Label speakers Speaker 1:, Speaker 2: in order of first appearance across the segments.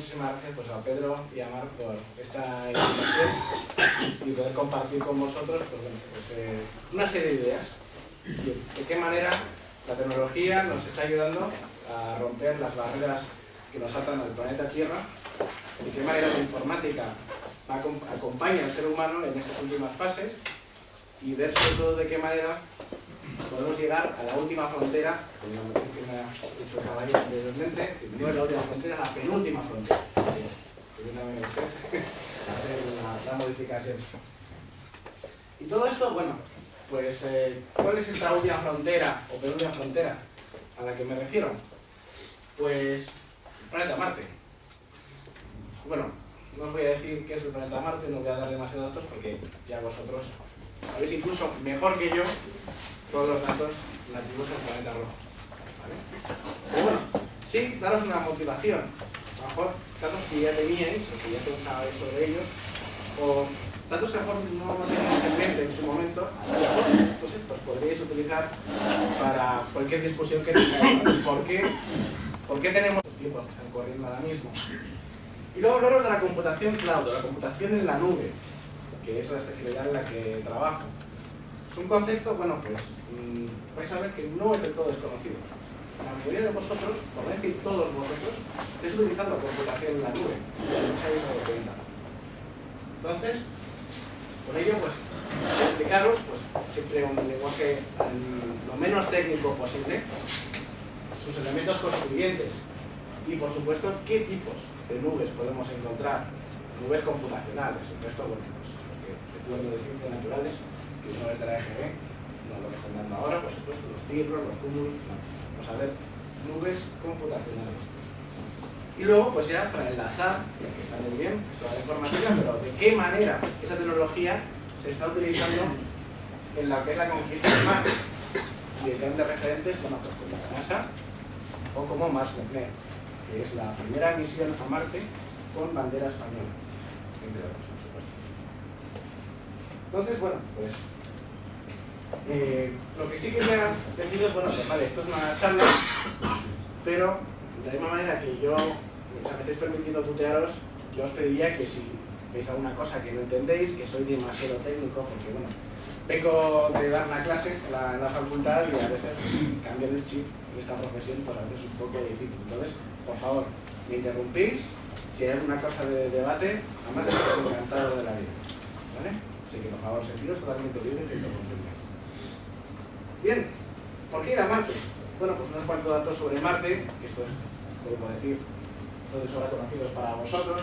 Speaker 1: muchísimas gracias pues, a Pedro y a Marc por esta invitación y poder compartir con vosotros pues, bueno, una serie de ideas de qué manera la tecnología nos está ayudando a romper las barreras que nos atan al planeta Tierra, de qué manera la informática acompaña al ser humano en estas últimas fases y ver sobre todo de qué manera podemos llegar a la última frontera, como me ha dicho el caballero anteriormente, no es la última frontera, es la penúltima frontera. Perdóname usted, hacer la modificación. Y todo esto, bueno, pues, ¿cuál es esta última frontera o penúltima frontera a la que me refiero? Pues, el planeta Marte. Bueno, no os voy a decir qué es el planeta Marte, no voy a dar demasiados datos porque ya vosotros sabéis incluso mejor que yo todos los datos nativos del planeta rojo. ¿Vale? Pero bueno, sí, daros una motivación. A lo mejor datos que ya teníais o que ya pensabais sobre ellos, o datos que a lo mejor no teníais en mente en su momento, a lo mejor pues, podríais utilizar para cualquier discusión que tengáis. ¿Por qué tenemos los tiempos que están corriendo ahora mismo? Y luego hablaros de la computación cloud, de la computación en la nube, que es la especialidad en la que trabajo. Es un concepto, bueno, pues vais a ver que no es del todo desconocido. La mayoría de vosotros, por no decir todos vosotros, estáis utilizando computación en la nube, no os habéis dado cuenta. Entonces, con ello, pues, explicaros, pues, siempre un lenguaje lo menos técnico posible, sus elementos constituyentes y, por supuesto, qué tipos de nubes podemos encontrar, nubes computacionales. El resto, bueno, pues, lo que recuerdo de ciencias naturales, que no es de la EGB, no lo que están dando ahora, por supuesto, los cirros, los cúmulos, no. Vamos a ver nubes computacionales. Y luego, pues ya, para enlazar, que está muy bien, toda la información, pero de qué manera esa tecnología se está utilizando en la que es la conquista de Marte. Y de grandes referentes, bueno, pues como la NASA o como Mars McNair, que es la primera misión a Marte con bandera española, entre otros, por supuesto. Entonces, bueno, pues lo que sí quería deciros, bueno, pues vale, esto es una charla, pero de la misma manera que yo, o sea, me estáis permitiendo tutearos, yo os pediría que si veis alguna cosa que no entendéis, que soy demasiado técnico, porque bueno, vengo de dar una clase en la facultad y a veces cambiar el chip en esta profesión pues a veces es un poco difícil. Entonces, por favor, me interrumpís, si hay alguna cosa de debate, además estoy encantado de la vida, ¿vale? Así que por favor, sentiros totalmente libres y interrumpidme. Bien, ¿por qué ir a Marte? Bueno, pues unos cuantos datos sobre Marte, que esto es, podemos decir, son de sobra conocidos para vosotros,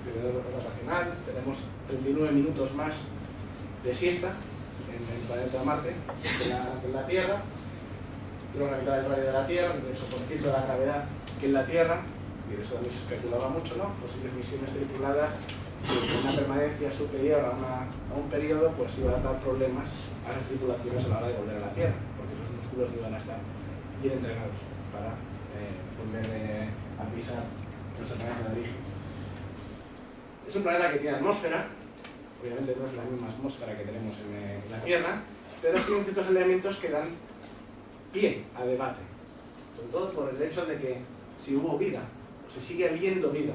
Speaker 1: periodo rotacional, tenemos 39 minutos más de siesta en el planeta Marte que en la Tierra, tenemos la mitad del radio de la Tierra, el 8% de la gravedad que en la Tierra, y eso también se especulaba mucho, ¿no? Posibles misiones tripuladas con una permanencia superior a un periodo, pues iba a dar problemas a las tripulaciones a la hora de volver a la Tierra, porque esos músculos no iban a estar bien entrenados para volver a pisar nuestro planeta de origen. Es un planeta que tiene atmósfera, obviamente no es la misma atmósfera que tenemos en la Tierra, pero sí tiene ciertos elementos que dan pie a debate, sobre todo por el hecho de que si hubo vida, o se sigue habiendo vida,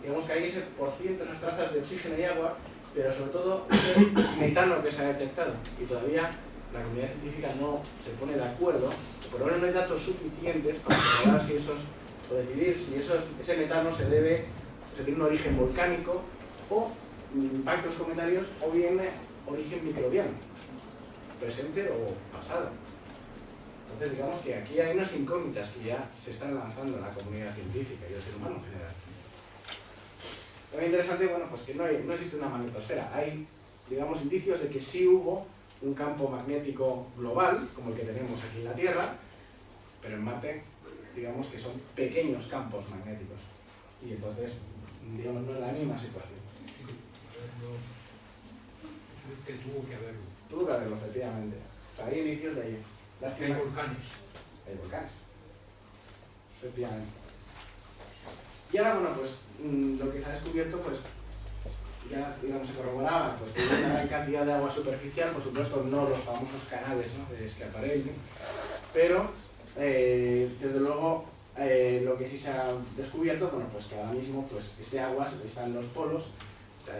Speaker 1: digamos que hay ese porciento en las trazas de oxígeno y agua, pero sobre todo ese metano que se ha detectado, y todavía la comunidad científica no se pone de acuerdo, por lo menos no hay datos suficientes para probar si o decidir si ese metano se tiene un origen volcánico o impactos cometarios o bien origen microbiano, presente o pasado. Entonces digamos que aquí hay unas incógnitas que ya se están lanzando en la comunidad científica y el ser humano en general. También interesante, bueno, pues que no existe una magnetosfera. Hay, digamos, indicios de que sí hubo un campo magnético global, como el que tenemos aquí en la Tierra, pero en Marte, digamos que son pequeños campos magnéticos. Y entonces, digamos, no es la misma situación.
Speaker 2: Que tuvo que haberlo.
Speaker 1: Tuvo que haberlo, efectivamente. O sea, hay indicios de ello.
Speaker 2: Hay volcanes.
Speaker 1: Hay volcanes. Efectivamente. Y ahora, bueno, pues lo que se ha descubierto, pues ya, digamos, se corroboraba, pues que hay una gran cantidad de agua superficial, por supuesto no los famosos canales, ¿no?, de escaparello, pero desde luego lo que sí se ha descubierto, bueno, pues que ahora mismo pues, este agua está en los polos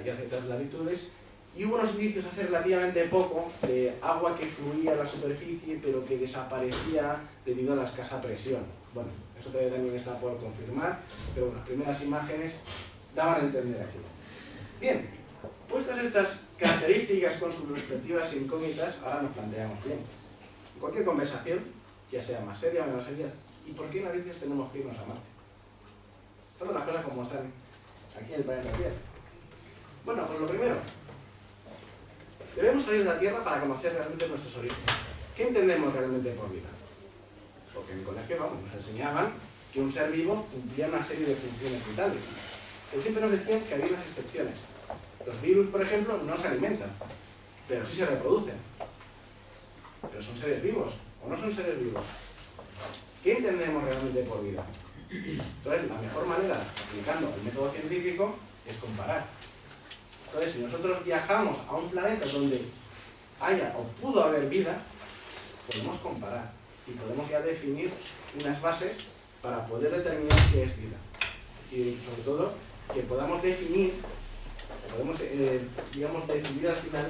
Speaker 1: y a ciertas latitudes, y hubo unos indicios hace relativamente poco de agua que fluía a la superficie pero que desaparecía debido a la escasa presión. Bueno, eso también está por confirmar, pero bueno, las primeras imágenes daban a entender aquello. Bien, puestas estas características con sus respectivas incógnitas, ahora nos planteamos bien. En cualquier conversación, ya sea más seria o menos seria, ¿y por qué narices tenemos que irnos a Marte? Todas las cosas como están aquí en el planeta Tierra. Bueno, pues lo primero, debemos salir de la Tierra para conocer realmente nuestros orígenes. ¿Qué entendemos realmente por vida? Porque en el colegio, vamos, nos enseñaban que un ser vivo cumplía una serie de funciones vitales. Pero siempre nos decían que había unas excepciones. Los virus, por ejemplo, no se alimentan, pero sí se reproducen. Pero son seres vivos, ¿o no son seres vivos? ¿Qué entendemos realmente por vida? Entonces, la mejor manera, aplicando el método científico, es comparar. Entonces, si nosotros viajamos a un planeta donde haya o pudo haber vida, podemos comparar y podemos ya definir unas bases para poder determinar qué es vida. Y sobre todo, que podamos definir, digamos, decidir al final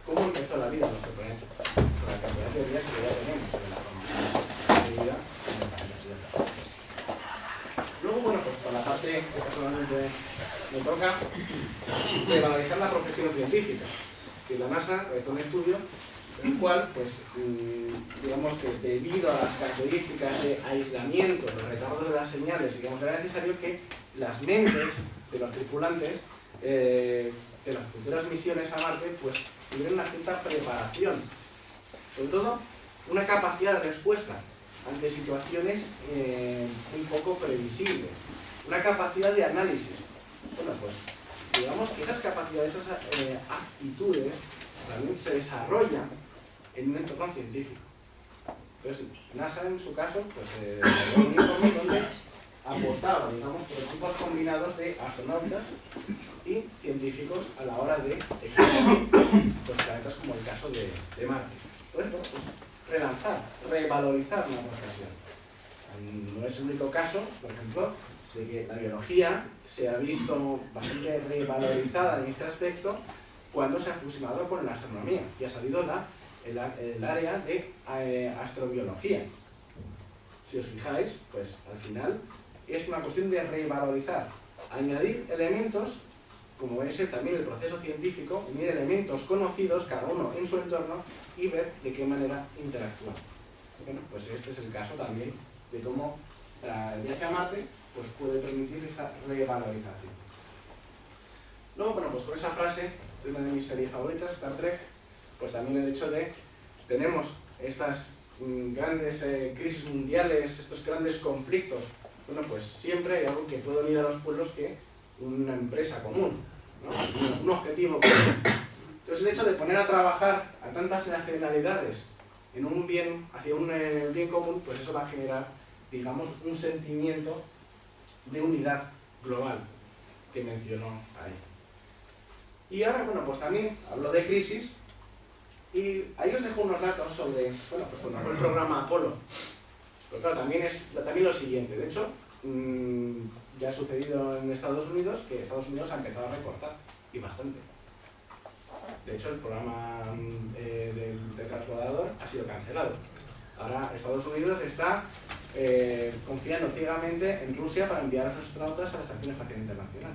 Speaker 1: cómo empezó la vida en nuestro planeta, con la cantidad de días que ya tenemos en la formación de vida en el planeta Tierra. Luego, bueno, pues por la parte que personalmente me toca, revalorizar la profesión científica. Que la NASA realizó un estudio en el cual, pues, digamos que debido a las características de aislamiento, los retardos de las señales, digamos, era necesario que las mentes de los tripulantes de las futuras misiones a Marte, pues, tuvieran una cierta preparación. Sobre todo, una capacidad de respuesta ante situaciones muy poco previsibles. Una capacidad de análisis. Bueno, pues, digamos que esas capacidades, esas aptitudes, también se desarrollan en un entorno científico. Entonces, NASA en su caso, pues, desarrolló un informe donde apostaba, digamos, por equipos combinados de astronautas y científicos a la hora de explorar los planetas, como el caso de Marte. Entonces, bueno, pues, relanzar, revalorizar una profesión. No es el único caso, por ejemplo, de que la biología se ha visto bastante revalorizada en este aspecto cuando se ha fusionado con la astronomía y ha salido el área de astrobiología. Si os fijáis, pues al final es una cuestión de revalorizar, añadir elementos, como es también el proceso científico, unir elementos conocidos, cada uno en su entorno, y ver de qué manera interactúan. Bueno, pues este es el caso también de cómo el viaje a Marte pues puede permitir esta revalorización. Luego, bueno, pues con esa frase de una de mis series favoritas, Star Trek, pues también el hecho de tenemos estas grandes crisis mundiales, estos grandes conflictos. Bueno, pues siempre hay algo que puede unir a los pueblos que una empresa común, ¿no? Un objetivo común. Entonces, el hecho de poner a trabajar a tantas nacionalidades en un bien, hacia un bien común, pues eso va a generar, digamos, un sentimiento de unidad global que mencionó ahí. Y ahora, bueno, pues también hablo de crisis y ahí os dejo unos datos sobre, bueno, pues cuando fue el programa Apolo. Pero claro, también lo siguiente, de hecho, ya ha sucedido en Estados Unidos que Estados Unidos ha empezado a recortar, y bastante. De hecho, el programa del transbordador ha sido cancelado. Ahora Estados Unidos está confiando ciegamente en Rusia para enviar a sus astronautas a la Estación Espacial Internacional.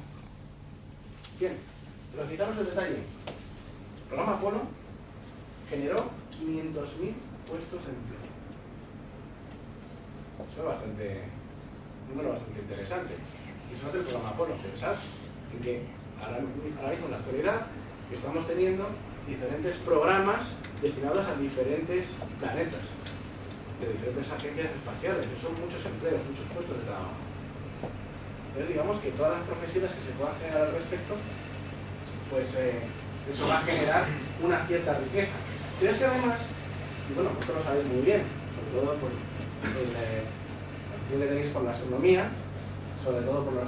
Speaker 1: Bien, pero fijaros el detalle. El programa Apolo generó 500.000 puestos de empleo. Eso es un número bastante interesante. Y eso es el programa Apolo. Pensad en que ahora mismo en la actualidad estamos teniendo diferentes programas destinados a diferentes planetas, de diferentes agencias espaciales, que son muchos empleos, muchos puestos de trabajo. Entonces, digamos que todas las profesiones que se puedan generar al respecto, pues eso va a generar una cierta riqueza. Pero es que además, y bueno, vosotros lo sabéis muy bien, sobre todo por la afición que tenéis por la astronomía, sobre todo por la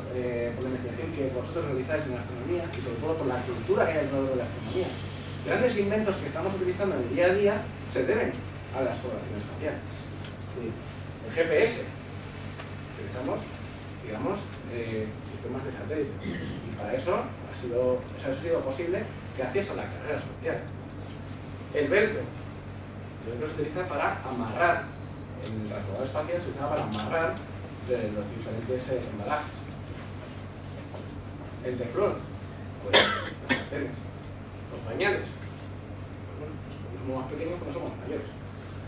Speaker 1: investigación que vosotros realizáis en la astronomía y sobre todo por la cultura que hay alrededor de la astronomía. Grandes inventos que estamos utilizando en el día a día se deben a la exploración espacial. Sí. El GPS. Utilizamos, digamos, sistemas de satélite. Y para eso ha sido posible gracias a la carrera espacial. El velcro. El velcro se utiliza para amarrar, en el transbordador espacial se utiliza para amarrar los diferentes embalajes. El teflón, pues las sartenes, los pañales. Bueno, pues somos más pequeños cuando somos mayores.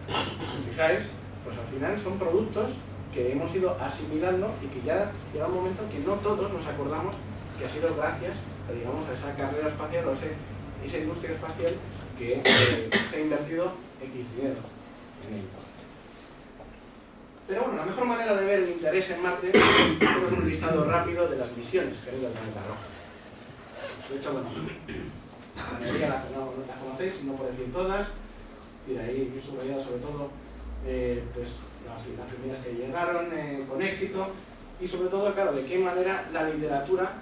Speaker 1: Si fijáis, pues al final son productos que hemos ido asimilando y que ya llega un momento en que no todos nos acordamos que ha sido gracias, digamos, a esa carrera espacial o esa industria espacial que se ha invertido X dinero en ello. Pero bueno, la mejor manera de ver el interés en Marte es un listado rápido de las misiones que ha habido al planeta rojo. De hecho, bueno, la mayoría las conocéis, no por decir todas. Y ahí he subrayado sobre todo pues, las primeras que llegaron con éxito y sobre todo, claro, de qué manera la literatura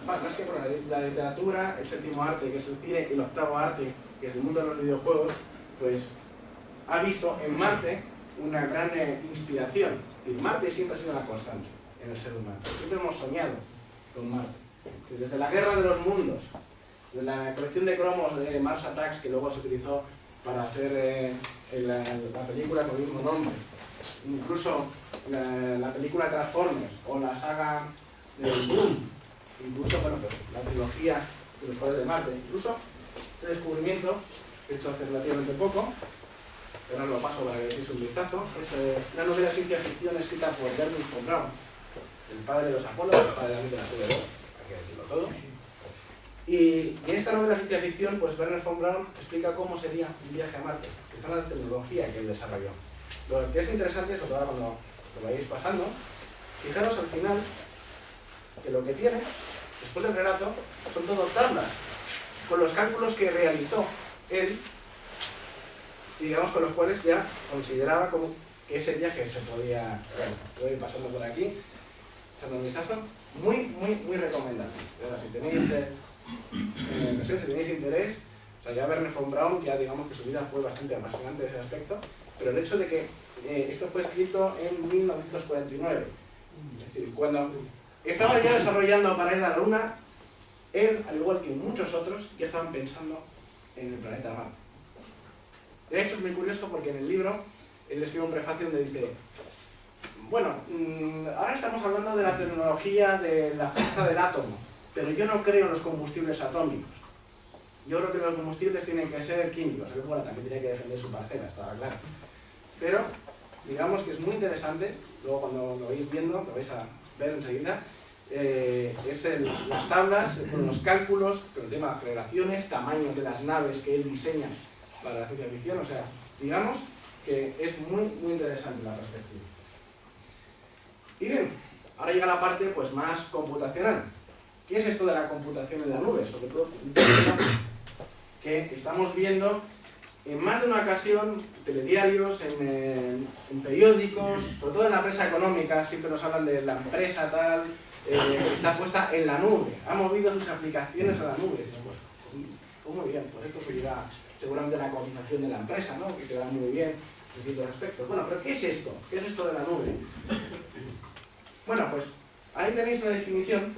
Speaker 1: más que por la literatura, el séptimo arte, que es el cine, y el octavo arte, que es el mundo de los videojuegos, pues ha visto en Marte una gran inspiración. Es decir, Marte siempre ha sido una constante en el ser humano. Siempre hemos soñado con Marte. Desde la guerra de los mundos, de la colección de cromos de Mars Attacks, que luego se utilizó para hacer la película con el mismo nombre, incluso la película Transformers o la saga del Boom, incluso bueno, pues, la trilogía de los padres de Marte, incluso este descubrimiento hecho hace relativamente poco, que ahora lo paso para que veáis un vistazo, es una novela de ciencia ficción escrita por Wernher von Braun, el padre de los Apolos, el padre de la literatura, hay que decirlo todo. Y en esta novela de ciencia ficción, pues Wernher von Braun explica cómo sería un viaje a Marte, quizá la tecnología que él desarrolló. Lo que es interesante, sobre todo cuando lo vayáis pasando, fijaros al final que lo que tiene, después del relato, son todo tablas, con los cálculos que realizó él, y digamos con los cuales ya consideraba como que ese viaje se podía, bueno, voy pasando por aquí, echando un vistazo, muy recomendable. Pero si tenéis si tenéis interés, o sea, ya Wernher von Braun, ya digamos que su vida fue bastante apasionante en ese aspecto, pero el hecho de que esto fue escrito en 1949, es decir, cuando estaba ya desarrollando para ir a la Luna, él, al igual que muchos otros, ya estaban pensando en el planeta Marte. De hecho, es muy curioso porque en el libro él escribe un prefacio donde dice: bueno, ahora estamos hablando de la tecnología de la fuerza del átomo, pero yo no creo en los combustibles atómicos. Yo creo que los combustibles tienen que ser químicos. Él, bueno, también tiene que defender su parcela, estaba claro. Pero, digamos que es muy interesante, luego cuando lo vais viendo, lo vais a ver enseguida, las tablas, con los cálculos, con el tema de aceleraciones, tamaños de las naves que él diseña para la ciencia ficción, o sea, digamos que es muy interesante la perspectiva. Y bien, ahora llega la parte pues, más computacional. ¿Qué es esto de la computación en la nube? Sobre todo que estamos viendo en más de una ocasión, telediarios, en periódicos, sobre todo en la prensa económica, siempre nos hablan de la empresa tal, que está puesta en la nube, ha movido sus aplicaciones a la nube. Pues muy bien, pues esto seguirá seguramente la cotización de la empresa, ¿no? Que queda muy bien en ciertos aspectos. Bueno, pero ¿qué es esto? ¿Qué es esto de la nube? Bueno, pues ahí tenéis una definición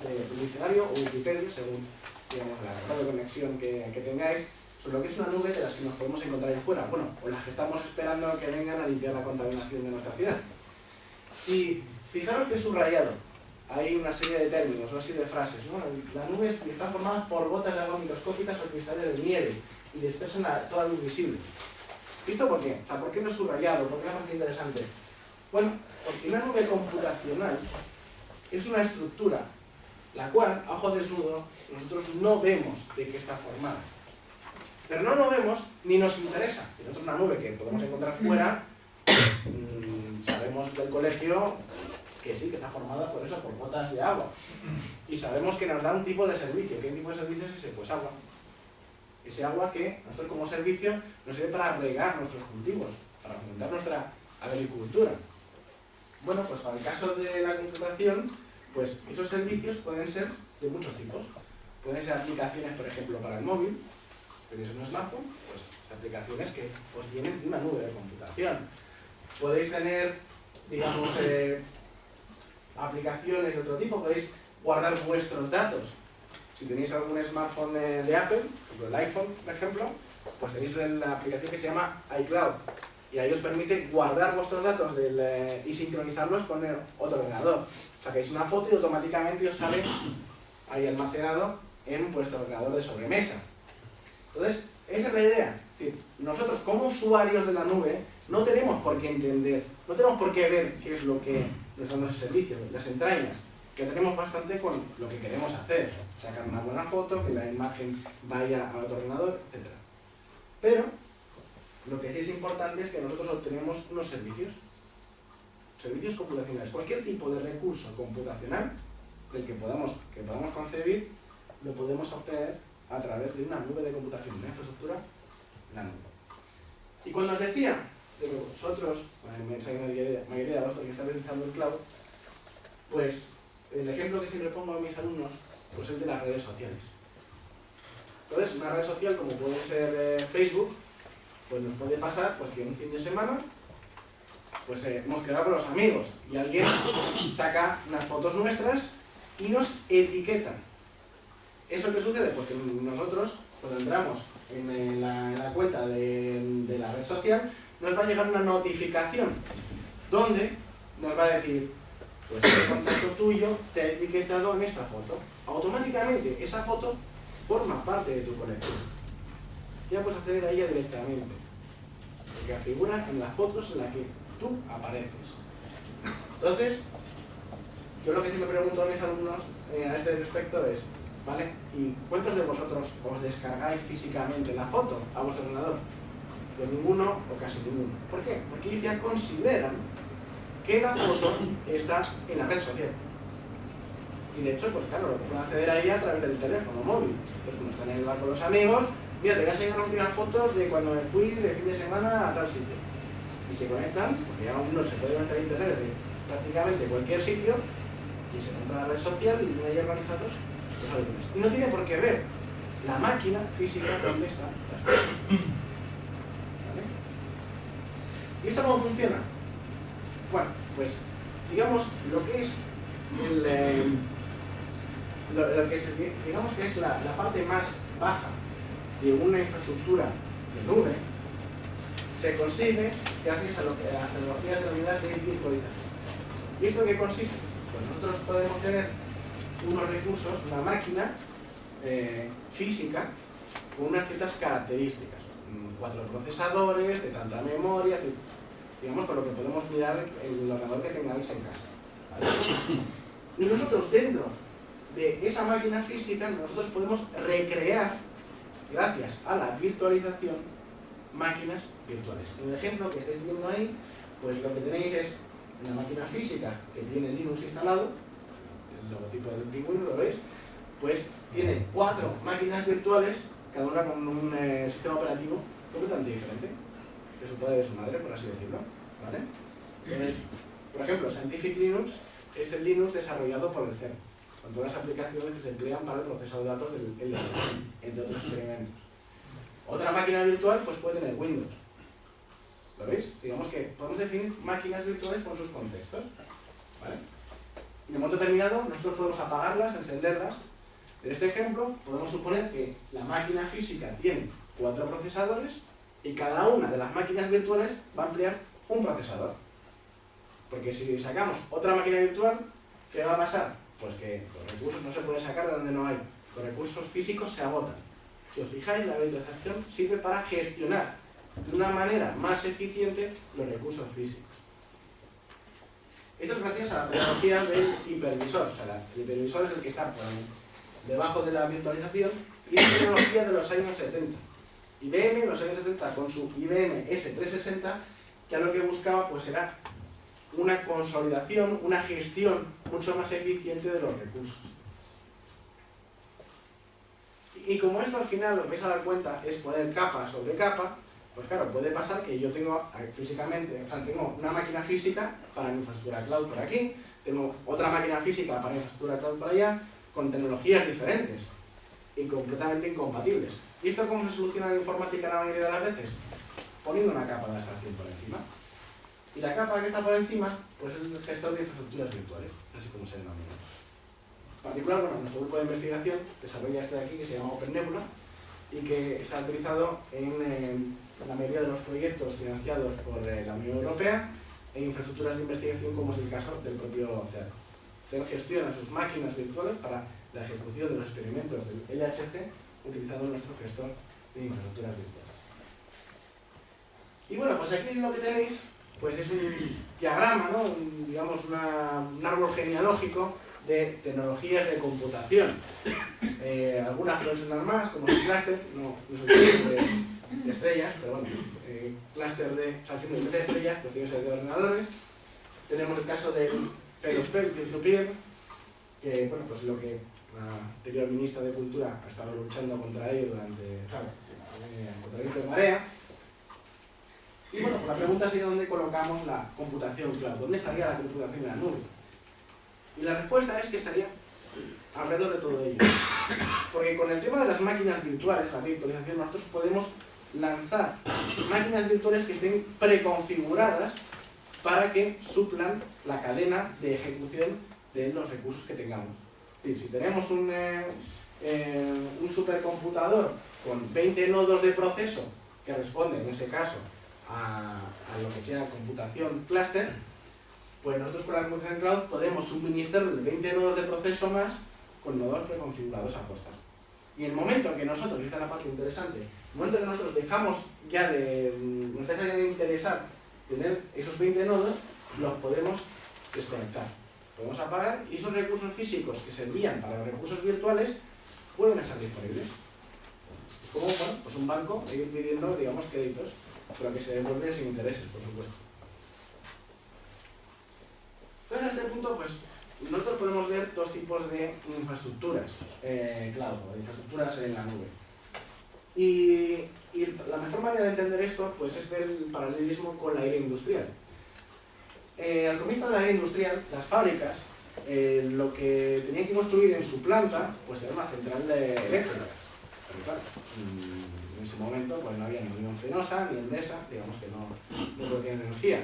Speaker 1: del diccionario o Wikipedia, según digamos, la red de conexión que tengáis, sobre lo que es una nube de las que nos podemos encontrar ahí fuera, bueno, o las que estamos esperando que vengan a limpiar la contaminación de nuestra ciudad. Y fijaros que he subrayado, hay una serie de términos, una serie de frases, ¿no? La nube está formada por gotas de agua microscópicas o cristales de nieve y dispersan toda luz visible. ¿Esto por qué? O sea, ¿por qué no he subrayado? ¿Por qué me parece interesante? Bueno, porque una nube computacional es una estructura la cual, a ojo desnudo, nosotros no vemos de qué está formada. Pero no lo vemos ni nos interesa. Si nosotros una nube que podemos encontrar fuera, sabemos del colegio que sí, que está formada por eso, por gotas de agua. Y sabemos que nos da un tipo de servicio. ¿Qué tipo de servicio es ese? Pues agua. Ese agua que nosotros como servicio nos sirve para regar nuestros cultivos, para aumentar nuestra agricultura. Bueno, pues para el caso de la computación, pues esos servicios pueden ser de muchos tipos. Pueden ser aplicaciones, por ejemplo, para el móvil, tenéis un smartphone, pues aplicaciones que os vienen de una nube de computación. Podéis tener, digamos, aplicaciones de otro tipo, podéis guardar vuestros datos. Si tenéis algún smartphone de Apple, el iPhone, por ejemplo, pues tenéis la aplicación que se llama iCloud. Y ahí os permite guardar vuestros datos y sincronizarlos con el otro ordenador. Sacáis una foto y automáticamente os sale ahí almacenado en vuestro ordenador de sobremesa. Entonces, esa es la idea. Es decir, nosotros como usuarios de la nube no tenemos por qué entender, no tenemos por qué ver qué es lo que nos dan los servicios, las entrañas, que tenemos bastante con lo que queremos hacer. Sacar una buena foto, que la imagen vaya al otro ordenador, etc. Pero lo que sí es importante es que nosotros obtenemos unos servicios computacionales. Cualquier tipo de recurso computacional del que podamos concebir, lo podemos obtener a través de una nube de computación, una infraestructura en la nube. Y cuando os decía de que vosotros, la inmensa mayoría de vosotros que estáis utilizando el cloud, pues el ejemplo que siempre pongo a mis alumnos pues es el de las redes sociales. Entonces, una red social como puede ser Facebook, pues nos puede pasar pues, que un fin de semana pues hemos quedado con los amigos y alguien saca unas fotos nuestras y nos etiquetan. ¿Eso qué sucede? Pues que nosotros, cuando entramos en la cuenta de la red social, nos va a llegar una notificación donde nos va a decir, pues el contacto tuyo te ha etiquetado en esta foto. Automáticamente esa foto forma parte de tu colección. Ya puedes acceder a ella directamente, porque figura en las fotos en las que tú apareces. Entonces, yo lo que sí me pregunto a mis alumnos a este respecto es, ¿vale? ¿Y cuántos de vosotros os descargáis físicamente la foto a vuestro ordenador? Pues ninguno o casi ninguno. ¿Por qué? Porque ellos ya consideran que la foto está en la red social. Y de hecho, pues claro, pueden acceder a ella a través del teléfono móvil. Pues cuando están en el bar con los amigos, mira, te voy a enseñar las últimas fotos de cuando me fui de fin de semana a tal sitio. Y se conectan, porque ya uno se puede conectar a internet de prácticamente cualquier sitio, y se conecta a la red social y tienen ahí organizados los álbumes. Y no tiene por qué ver la máquina física donde están las fotos. ¿Vale? ¿Y esto cómo funciona? Bueno, pues digamos lo que es digamos que es la parte más baja de una infraestructura de nube, se consigue gracias a las tecnologías denominadas de virtualización. ¿Y esto en qué consiste? Pues nosotros podemos tener unos recursos, una máquina física con unas ciertas características, 4 procesadores, de tanta memoria, digamos con lo que podemos mirar el ordenador que tengáis en casa, ¿vale? Y nosotros dentro de esa máquina física nosotros podemos recrear, gracias a la virtualización, máquinas virtuales. En el ejemplo que estáis viendo ahí, pues lo que tenéis es una máquina física que tiene Linux instalado, el logotipo del pingüino, ¿lo veis? Pues tiene 4 máquinas virtuales, cada una con un sistema operativo completamente diferente, de su padre y de su madre, por así decirlo, ¿vale? Entonces, por ejemplo, Scientific Linux es el Linux desarrollado por el CERN, con todas las aplicaciones que se emplean para el procesado de datos del LHC, entre otros experimentos. Otra máquina virtual pues puede tener Windows. ¿Lo veis? Digamos que podemos definir máquinas virtuales con sus contextos, ¿vale? En un momento determinado nosotros podemos apagarlas, encenderlas. En este ejemplo podemos suponer que la máquina física tiene 4 procesadores y cada una de las máquinas virtuales va a emplear un procesador. Porque si sacamos otra máquina virtual, ¿qué va a pasar? Pues que los recursos no se pueden sacar de donde no hay. Los recursos físicos se agotan. Si os fijáis, la virtualización sirve para gestionar de una manera más eficiente los recursos físicos. Esto es gracias a la tecnología del hipervisor. O sea, el hipervisor es el que está por debajo de la virtualización y es tecnología de los años 70. IBM en los años 70 con su IBM S360 ya lo que buscaba pues era una consolidación, una gestión mucho más eficiente de los recursos. Y como esto al final, os vais a dar cuenta, es poner capa sobre capa, pues claro, puede pasar que yo tengo físicamente, o sea, tengo una máquina física para mi infraestructura cloud por aquí, tengo otra máquina física para mi infraestructura cloud por allá, con tecnologías diferentes y completamente incompatibles. ¿Y esto cómo se soluciona en informática la mayoría de las veces? Poniendo una capa de abstracción por encima. Y la capa que está por encima, pues es el gestor de infraestructuras virtuales, así como se denomina. En particular, bueno, nuestro grupo de investigación desarrolla este de aquí que se llama OpenNebula y que está utilizado en la mayoría de los proyectos financiados por la Unión Europea e infraestructuras de investigación, como es el caso del propio CERN. CERN gestiona sus máquinas virtuales para la ejecución de los experimentos del LHC utilizando nuestro gestor de infraestructuras virtuales. Y bueno, pues aquí lo que tenéis pues es un diagrama, ¿no? Digamos un árbol genealógico de tecnologías de computación. Algunas pueden sonar más, como el clúster, no es de estrellas, pero bueno, clúster de, o sea, siendo de estrellas, pues tiene que ser de ordenadores. Tenemos el caso del peer-to-peer, peer-to-peer, que bueno, pues lo que la anterior ministra de Cultura ha estado luchando contra ello durante, ¿sabes? Contra el viento de marea. Y bueno, pues la pregunta sería dónde colocamos la computación cloud, dónde estaría la computación en la nube. Y la respuesta es que estaría alrededor de todo ello. Porque con el tema de las máquinas virtuales, la virtualización, nosotros podemos lanzar máquinas virtuales que estén preconfiguradas para que suplan la cadena de ejecución de los recursos que tengamos. Es decir, si tenemos un supercomputador con 20 nodos de proceso que responden, en ese caso, a lo que sea computación clúster, pues nosotros con la computación cloud podemos suministrar de 20 nodos de proceso más con nodos preconfigurados a posta. Y en el momento que nosotros, y esta es la parte interesante, en el momento que nosotros dejamos ya nos deja ya de interesar tener esos 20 nodos, los podemos desconectar. Podemos apagar y esos recursos físicos que servían para los recursos virtuales pueden estar disponibles. Es como, bueno, pues un banco ir pidiendo, digamos, créditos, pero que se devuelven sin intereses, por supuesto. Entonces, en este punto, pues, nosotros podemos ver dos tipos de infraestructuras cloud, o de infraestructuras en la nube. Y la mejor manera de entender esto, pues, es ver el paralelismo con la era industrial. Al comienzo de la era industrial, las fábricas, lo que tenían que construir en su planta, pues era una central eléctrica. Pero claro, en ese momento pues no había ni Unión Fenosa, ni Endesa, digamos que no producían energía.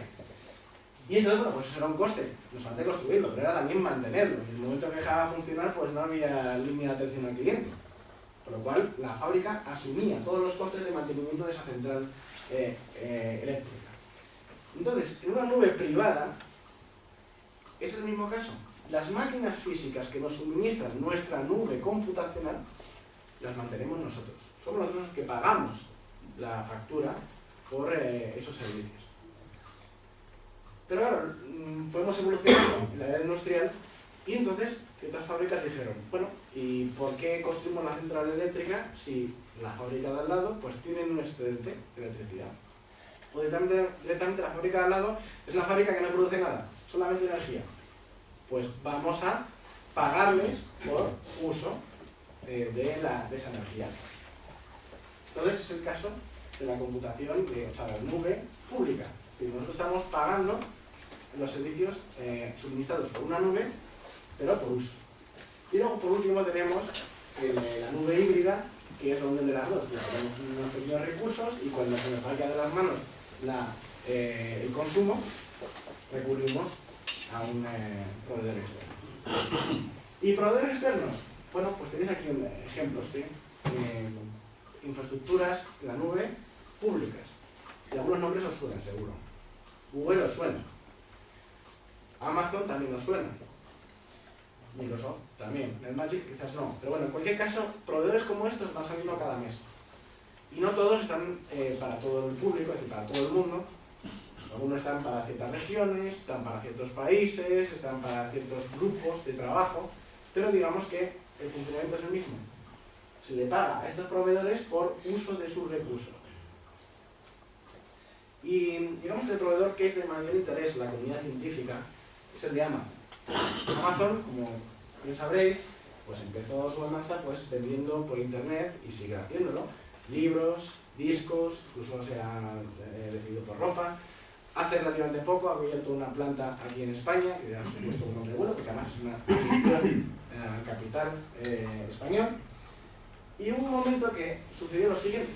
Speaker 1: Y entonces, bueno, pues eso era un coste, no solamente construirlo, pero era también mantenerlo. En el momento que dejaba de funcionar, pues no había línea de atención al cliente. Por lo cual, la fábrica asumía todos los costes de mantenimiento de esa central eléctrica. Entonces, en una nube privada, es el mismo caso. Las máquinas físicas que nos suministran nuestra nube computacional, las mantenemos nosotros. Somos nosotros los que pagamos la factura por esos servicios. Pero claro, fuimos evolucionando en la era industrial y entonces ciertas fábricas dijeron, bueno, ¿y por qué construimos la central eléctrica si la fábrica de al lado pues tiene un excedente de electricidad? O directamente la fábrica de al lado es una fábrica que no produce nada, solamente energía. Pues vamos a pagarles por uso de esa energía. Entonces es el caso de la computación, o sea, la nube pública. Nosotros estamos pagando los servicios suministrados por una nube, pero por uso. Y luego, por último, tenemos la nube híbrida, que es la unión de las dos. Tenemos unos pequeños recursos y cuando se nos vaya de las manos el consumo, recurrimos a un proveedor externo. ¿Y proveedores externos? Bueno, pues tenéis aquí ejemplos de infraestructuras en la nube públicas. Y algunos nombres os suenan, seguro. Google os suena. Amazon también os suena. Microsoft también. NetMagic quizás no. Pero bueno, en cualquier caso, proveedores como estos van saliendo cada mes. Y no todos están para todo el público, es decir, para todo el mundo. Algunos están para ciertas regiones, están para ciertos países, están para ciertos grupos de trabajo. Pero digamos que el funcionamiento es el mismo. Se le paga a estos proveedores por uso de sus recursos. Y digamos que el proveedor que es de mayor interés en la comunidad científica es el de Amazon. Amazon, como bien sabréis, pues empezó su andanza pues, vendiendo por internet y sigue haciéndolo. Libros, discos, incluso se ha decidido por ropa. Hace relativamente poco ha abierto una planta aquí en España, que ha supuesto un nombre bueno, porque además es una capital español. Y hubo un momento que sucedió lo siguiente.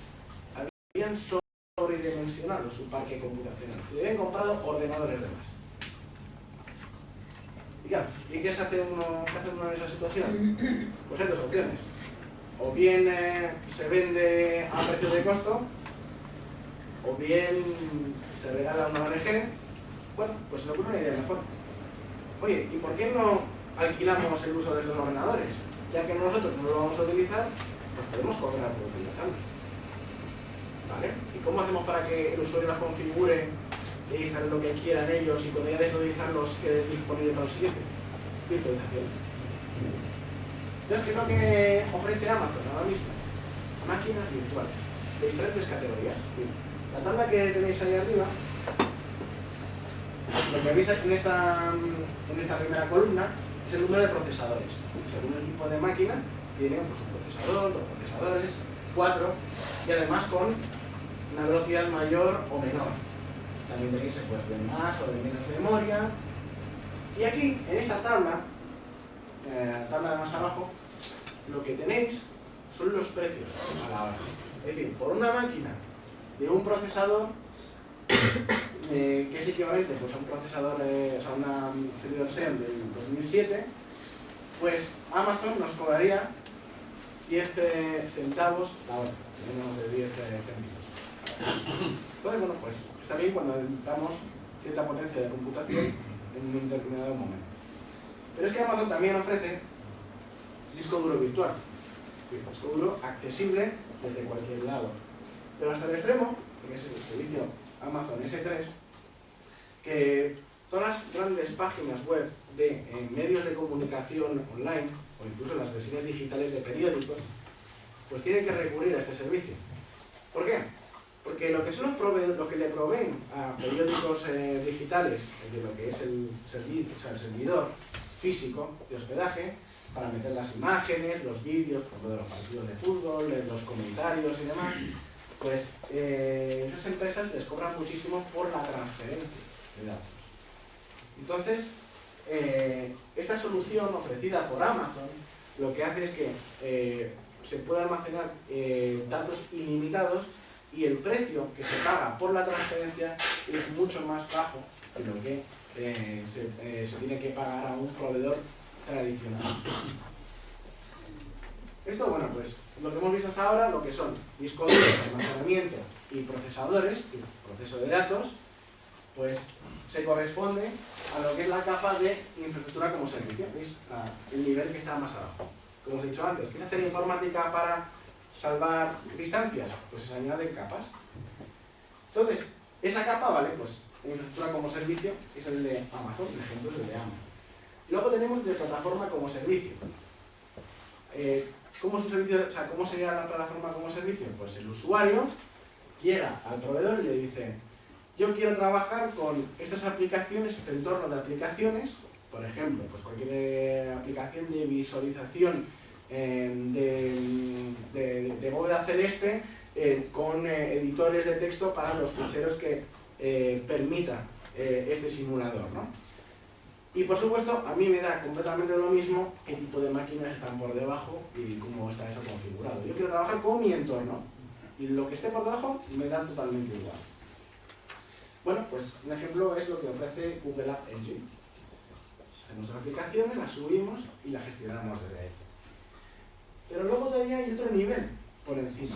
Speaker 1: Habían sobredimensionado su parque computacional. Le habían comprado ordenadores de más. Y claro, ¿y qué hace uno en esa situación? Pues hay dos opciones. O bien se vende a precio de costo, o bien se regala a una ONG. Bueno, pues se le ocurre una idea mejor. Oye, ¿y por qué no alquilamos el uso de estos ordenadores? Ya que nosotros no lo vamos a utilizar, pues podemos cobrar por utilizarlos. ¿Vale? ¿Y cómo hacemos para que el usuario las configure e instale lo que quieran ellos y cuando ya deje de utilizarlos quede disponible para el siguiente? Virtualización. Entonces, ¿qué es lo que ofrece Amazon ahora mismo? Máquinas virtuales de diferentes categorías. La tabla que tenéis ahí arriba, lo que veis en esta primera columna es el número de procesadores. Según el tipo de máquina, tiene pues, un procesador, dos procesadores, 4, y además con una velocidad mayor o menor. También tenéis pues, de más o de menos memoria. Y aquí, en esta tabla, la tabla de más abajo, lo que tenéis son los precios a la hora. Es decir, por una máquina de un procesador que es equivalente pues, a un procesador, o sea, un servidor Xeon del 2007, pues Amazon nos cobraría 10 centavos la hora, menos de 10 céntimos. Entonces, bueno, pues está bien cuando damos cierta potencia de computación en un determinado momento. Pero es que Amazon también ofrece disco duro virtual, disco duro accesible desde cualquier lado. Pero hasta el extremo, que es el servicio Amazon S3, que todas las grandes páginas web de medios de comunicación online, o incluso las versiones digitales de periódicos, pues tienen que recurrir a este servicio. ¿Por qué? Porque lo que son los que le proveen a periódicos digitales de lo que es el servidor físico de hospedaje, para meter las imágenes, los vídeos, por ejemplo, de los partidos de fútbol, los comentarios y demás, pues esas empresas les cobran muchísimo por la transferencia de datos. Entonces, esta solución ofrecida por Amazon lo que hace es que se puede almacenar datos ilimitados y el precio que se paga por la transferencia es mucho más bajo de lo que se tiene que pagar a un proveedor tradicional. Esto, bueno, pues lo que hemos visto hasta ahora, lo que son discos duros, almacenamiento y procesadores, y proceso de datos, pues se corresponde a lo que es la capa de infraestructura como servicio. ¿Veis? El nivel que está más abajo. Como os he dicho antes, ¿qué es hacer informática para salvar distancias? Pues se añaden capas. Entonces, esa capa, vale, pues infraestructura como servicio es el de Amazon, el ejemplo es el de Amazon. Luego tenemos de plataforma como servicio. ¿Cómo es un servicio? O sea, ¿cómo sería la plataforma como servicio? Pues el usuario llega al proveedor y le dice: yo quiero trabajar con estas aplicaciones, este entorno de aplicaciones, por ejemplo, pues cualquier aplicación de visualización de bóveda celeste con editores de texto para los ficheros que permita este simulador, ¿no? Y por supuesto, a mí me da completamente lo mismo qué tipo de máquinas están por debajo y cómo está eso configurado. Yo quiero trabajar con mi entorno y lo que esté por debajo me da totalmente igual. Bueno, pues un ejemplo es lo que ofrece Google App Engine. Hacemos las aplicaciones, las subimos y las gestionamos desde ahí. Pero luego todavía hay otro nivel por encima.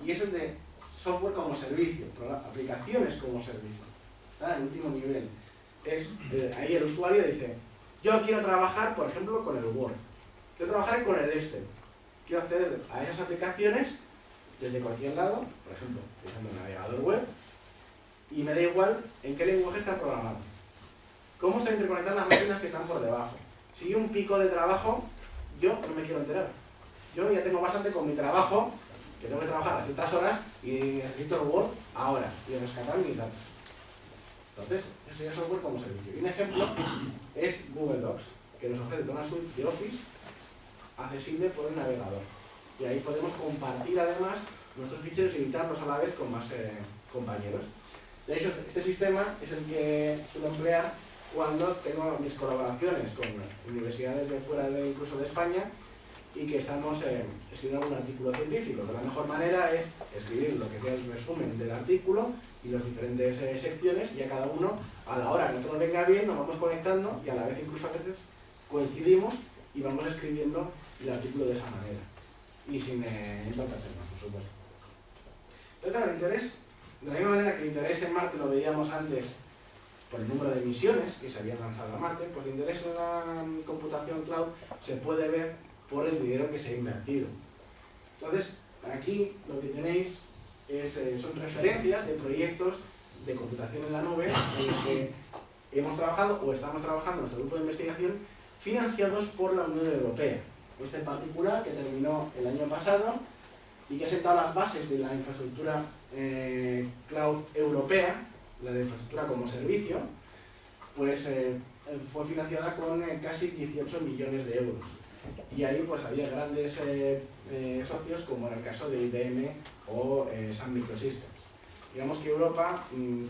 Speaker 1: Y es el de software como servicio, aplicaciones como servicio. Está en el último nivel. Ahí el usuario dice: yo quiero trabajar, por ejemplo, con el Word. Quiero trabajar con el Excel. Quiero acceder a esas aplicaciones desde cualquier lado, por ejemplo, utilizando el navegador web, y me da igual en qué lenguaje está programado. ¿Cómo se interconectan las máquinas que están por debajo? Si hay un pico de trabajo, yo no me quiero enterar. Yo ya tengo bastante con mi trabajo, que tengo que trabajar a ciertas horas y necesito el Word ahora y rescatar mis datos. Entonces, eso sería software como servicio. Y un ejemplo es Google Docs, que nos ofrece toda una suite de Office accesible por el navegador. Y ahí podemos compartir además nuestros ficheros y editarlos a la vez con más compañeros. De hecho, este sistema es el que suelo emplear cuando tengo mis colaboraciones con universidades de fuera incluso de España y que estamos escribiendo algún artículo científico. La mejor manera es escribir lo que sea el resumen del artículo y las diferentes secciones, y a cada uno, a la hora que nos venga bien, nos vamos conectando y a la vez incluso a veces coincidimos y vamos escribiendo el artículo de esa manera. Y sin entorpecernos, por supuesto. Pero claro, el interés, de la misma manera que el interés en Marte lo veíamos antes por el número de misiones que se habían lanzado a Marte, pues el interés en la computación cloud se puede ver por el dinero que se ha invertido. Entonces, aquí lo que tenéis son referencias de proyectos de computación en la nube en los que hemos trabajado o estamos trabajando en nuestro grupo de investigación financiados por la Unión Europea. Este en particular, que terminó el año pasado y que ha sentado las bases de la infraestructura cloud europea, la de infraestructura como servicio, pues fue financiada con casi 18 millones de euros. Y ahí pues había grandes socios, como en el caso de IBM o Sun Microsystems. Digamos que Europa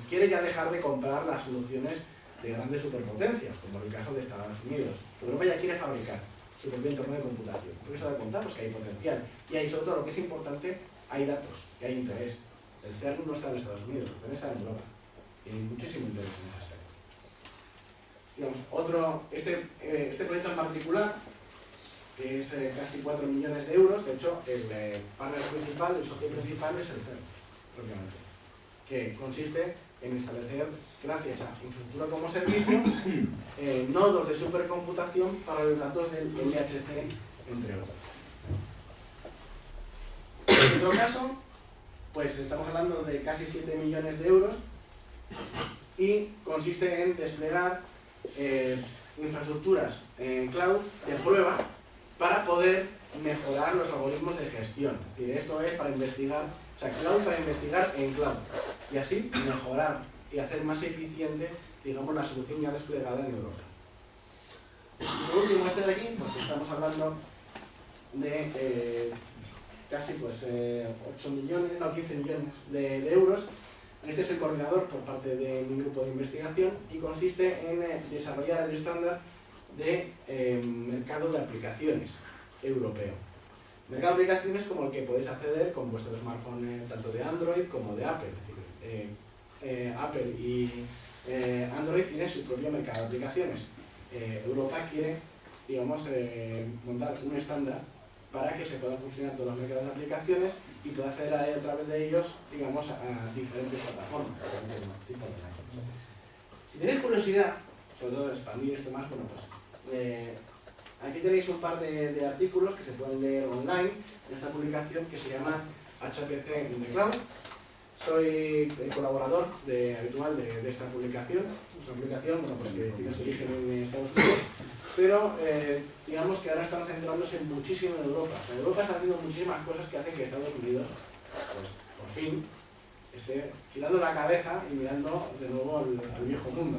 Speaker 1: quiere ya dejar de comprar las soluciones de grandes superpotencias, como en el caso de Estados Unidos. Europa ya quiere fabricar su propio entorno de computación, porque se da cuenta pues, que hay potencial. Y ahí, sobre todo, lo que es importante, hay datos y hay interés. El CERN no está en Estados Unidos, el CERN está en Europa. Y hay muchísimo interés en ese aspecto. Digamos, este proyecto en particular, que es casi 4 millones de euros, de hecho, el partner principal, el socio principal es el CERN, propiamente, que consiste en establecer, gracias a infraestructura como servicio, nodos de supercomputación para los datos del LHC, entre otros. En otro caso, pues estamos hablando de casi 7 millones de euros y consiste en desplegar infraestructuras en cloud de prueba para poder mejorar los algoritmos de gestión. Es decir, esto es para investigar, o sea, cloud para investigar en cloud y así mejorar y hacer más eficiente, digamos, la solución ya desplegada en Europa. Y por último, este de aquí, pues estamos hablando de casi pues 8 millones, no, 15 millones de euros. En este soy coordinador por parte de mi grupo de investigación y consiste en desarrollar el estándar de mercado de aplicaciones europeo. Mercado de aplicaciones como el que podéis acceder con vuestro smartphone tanto de Android como de Apple. Es decir, Apple y Android tienen su propio mercado de aplicaciones. Europa quiere, digamos, montar un estándar para que se puedan funcionar todos los mercados de aplicaciones y pueda acceder a través de ellos, digamos, a diferentes plataformas. Si tenéis curiosidad, sobre todo de expandir esto más, bueno, pues aquí tenéis un par de artículos que se pueden leer online en esta publicación que se llama HPC in the Cloud. Soy colaborador habitual de esta publicación. Es una publicación, bueno, pues que tiene su origen en Estados Unidos, pero digamos que ahora están centrándose muchísimo en Europa. En Europa está haciendo muchísimas cosas que hacen que Estados Unidos, pues por fin, esté girando la cabeza y mirando de nuevo al viejo mundo.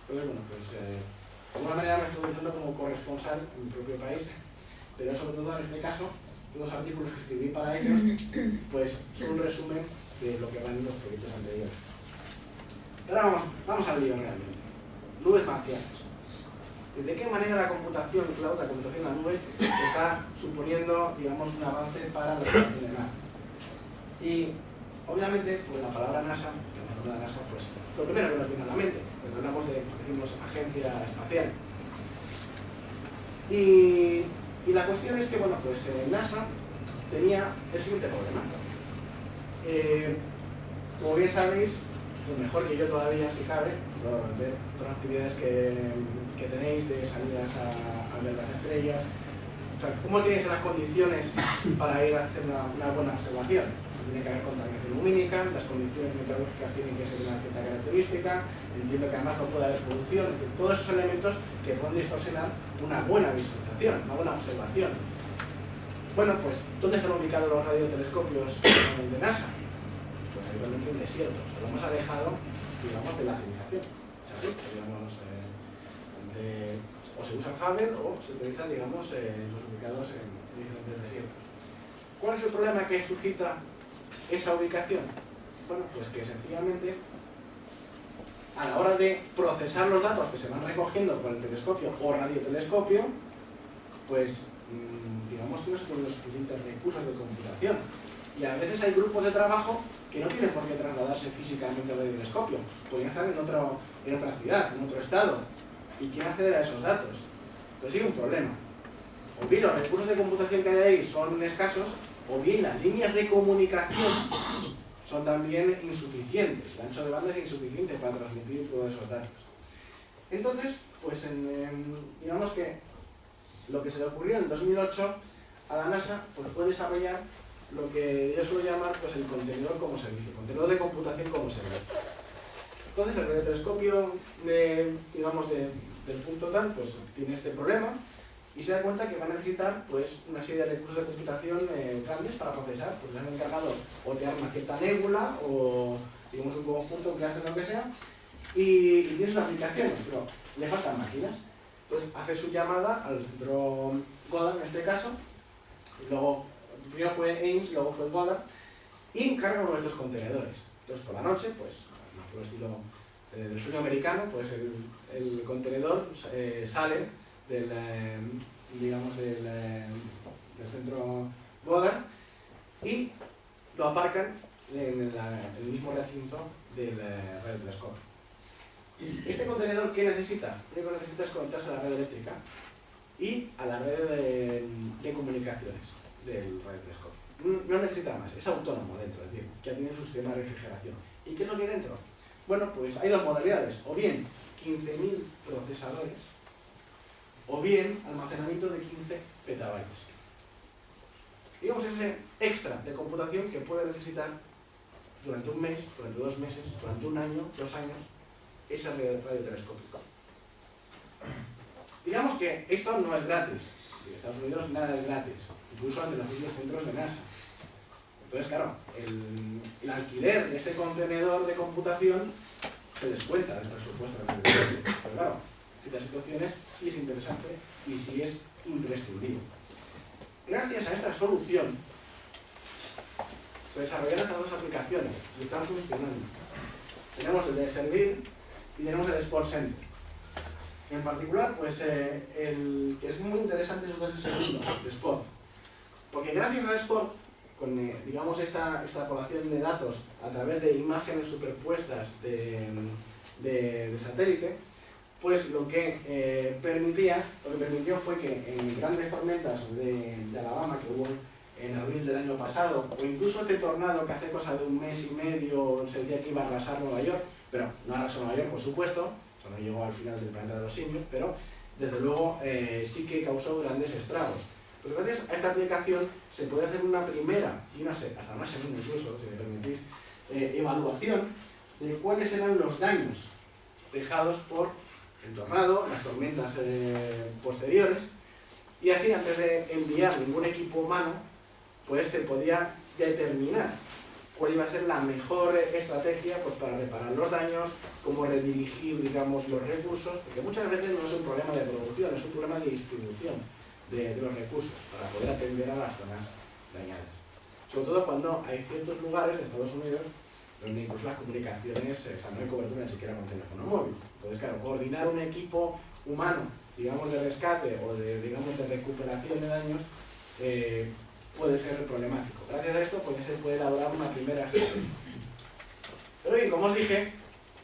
Speaker 1: Entonces, bueno, pues de alguna manera me estoy utilizando como corresponsal en mi propio país, pero sobre todo en este caso, los artículos que escribí para ellos, pues son un resumen de lo que van en los proyectos anteriores. Ahora vamos al lío realmente. Nubes marcianas. ¿De qué manera la computación cloud, la computación en la nube, está suponiendo, digamos, un avance para la exploración de Marte? Y, obviamente, pues la palabra NASA, pues, lo primero que nos viene a la mente, cuando hablamos de, decimos, agencia espacial. Y la cuestión es que, bueno, pues NASA tenía el siguiente problema. Como bien sabéis, pues mejor que yo todavía, si cabe, ver otras actividades que tenéis de salidas a ver las estrellas. O sea, ¿cómo tienes las condiciones para ir a hacer una buena observación? Tiene que haber contaminación lumínica, las condiciones meteorológicas tienen que ser de una cierta característica, entiendo que además no puede haber polución, todos esos elementos que pueden distorsionar una buena visualización, una buena observación. Bueno, pues, ¿dónde están ubicados los radiotelescopios de NASA? Pues habitualmente en desiertos, lo más alejado, digamos, de la civilización. O sea, sí, digamos, o se usa el Hubble o se utilizan, digamos, los ubicados en diferentes desiertos. ¿Cuál es el problema que suscita esa ubicación? Bueno, pues que sencillamente a la hora de procesar los datos que se van recogiendo por el telescopio o radiotelescopio, pues digamos que no se tienen los suficientes recursos de computación. Y a veces hay grupos de trabajo que no tienen por qué trasladarse físicamente al radiotelescopio. Podrían estar en otra ciudad, en otro estado, y quieren acceder a esos datos. Entonces hay un problema. O bien los recursos de computación que hay ahí son escasos, o bien las líneas de comunicación son también insuficientes. El ancho de banda es insuficiente para transmitir todos esos datos. Entonces, pues digamos que lo que se le ocurrió en 2008 a la NASA pues fue desarrollar lo que yo suelo llamar pues, el contenedor como servicio, contenedor de computación como servicio. Entonces el radiotelescopio del punto tal pues tiene este problema y se da cuenta que va a necesitar pues, una serie de recursos de computación grandes para procesar, pues les han encargado o tener una cierta nébula o digamos un conjunto que hace lo que sea y tiene sus aplicaciones, pero le faltan máquinas. Entonces hace su llamada al centro Goddard en este caso, y luego primero fue Ames, luego fue Goddard, y encarga uno de estos contenedores. Entonces por la noche, pues por el estilo del sueño americano, pues el contenedor sale del centro Goddard y lo aparcan en el mismo recinto del radiotelescopio. Este contenedor, ¿qué necesita? Lo único que necesita es conectarse a la red eléctrica y a la red de comunicaciones del radiotelescopio. No necesita más, es autónomo dentro, es decir, ya tiene su sistema de refrigeración. ¿Y qué es lo que hay dentro? Bueno, pues hay dos modalidades, o bien 15.000 procesadores, o bien almacenamiento de 15 petabytes. Digamos ese extra de computación que puede necesitar durante un mes, durante 2 meses, durante un año, 2 años, ese radiotelescópico. Digamos que esto no es gratis. En Estados Unidos nada es gratis, incluso ante los propios centros de NASA. Entonces, claro, el alquiler de este contenedor de computación se descuenta del presupuesto del radiotelescopio. Pero claro, en ciertas situaciones sí es interesante y sí es imprescindible. Gracias a esta solución se desarrollaron estas dos aplicaciones y están funcionando. Tenemos el de servir y tenemos el Sport Center. En particular, pues el que es muy interesante es el segundo, el Sport. Porque gracias al Sport, con digamos esta extrapolación de datos a través de imágenes superpuestas de satélite, pues lo que permitió fue que en grandes tormentas de Alabama que hubo en abril del año pasado, o incluso este tornado que hace cosa de un mes y medio se decía que iba a arrasar Nueva York, pero no arrasó Nueva York, por supuesto, eso no llegó al final del planeta de los simios, pero desde luego sí que causó grandes estragos. Pues gracias a esta aplicación se puede hacer una primera, y hasta una segunda incluso, si me permitís, evaluación de cuáles eran los daños dejados por el tornado, las tormentas posteriores, y así antes de enviar ningún equipo humano, pues se podía determinar cuál iba a ser la mejor estrategia pues, para reparar los daños, cómo redirigir, digamos, los recursos, porque muchas veces no es un problema de producción, es un problema de distribución de los recursos para poder atender a las zonas dañadas. Sobre todo cuando hay ciertos lugares de Estados Unidos donde incluso las comunicaciones no hay cobertura ni siquiera con teléfono móvil. Entonces, claro, coordinar un equipo humano, digamos, de rescate o de recuperación de daños puede ser problemático. Gracias a esto pues, se puede elaborar una primera estrategia. Pero bien, como os dije,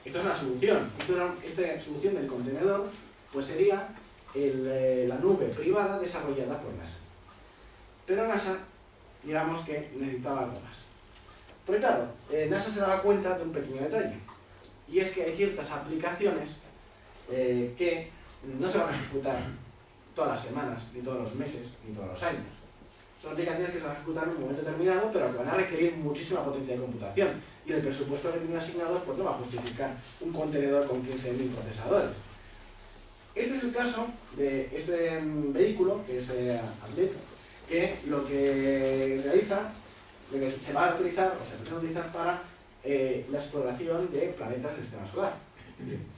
Speaker 1: esto es una solución. Esta solución del contenedor pues sería la nube privada desarrollada por NASA. Pero NASA, digamos que necesitaba algo más. Porque claro, NASA se daba cuenta de un pequeño detalle, y es que hay ciertas aplicaciones que no se van a ejecutar todas las semanas, ni todos los meses, ni todos los años. Son aplicaciones que se van a ejecutar en un momento determinado, pero que van a requerir muchísima potencia de computación, y el presupuesto que tienen asignado pues, no va a justificar un contenedor con 15.000 procesadores. Este es el caso de este vehículo, que es Atlet, que lo que realiza, lo que se va a utilizar, o se pretende utilizar para la exploración de planetas del sistema solar.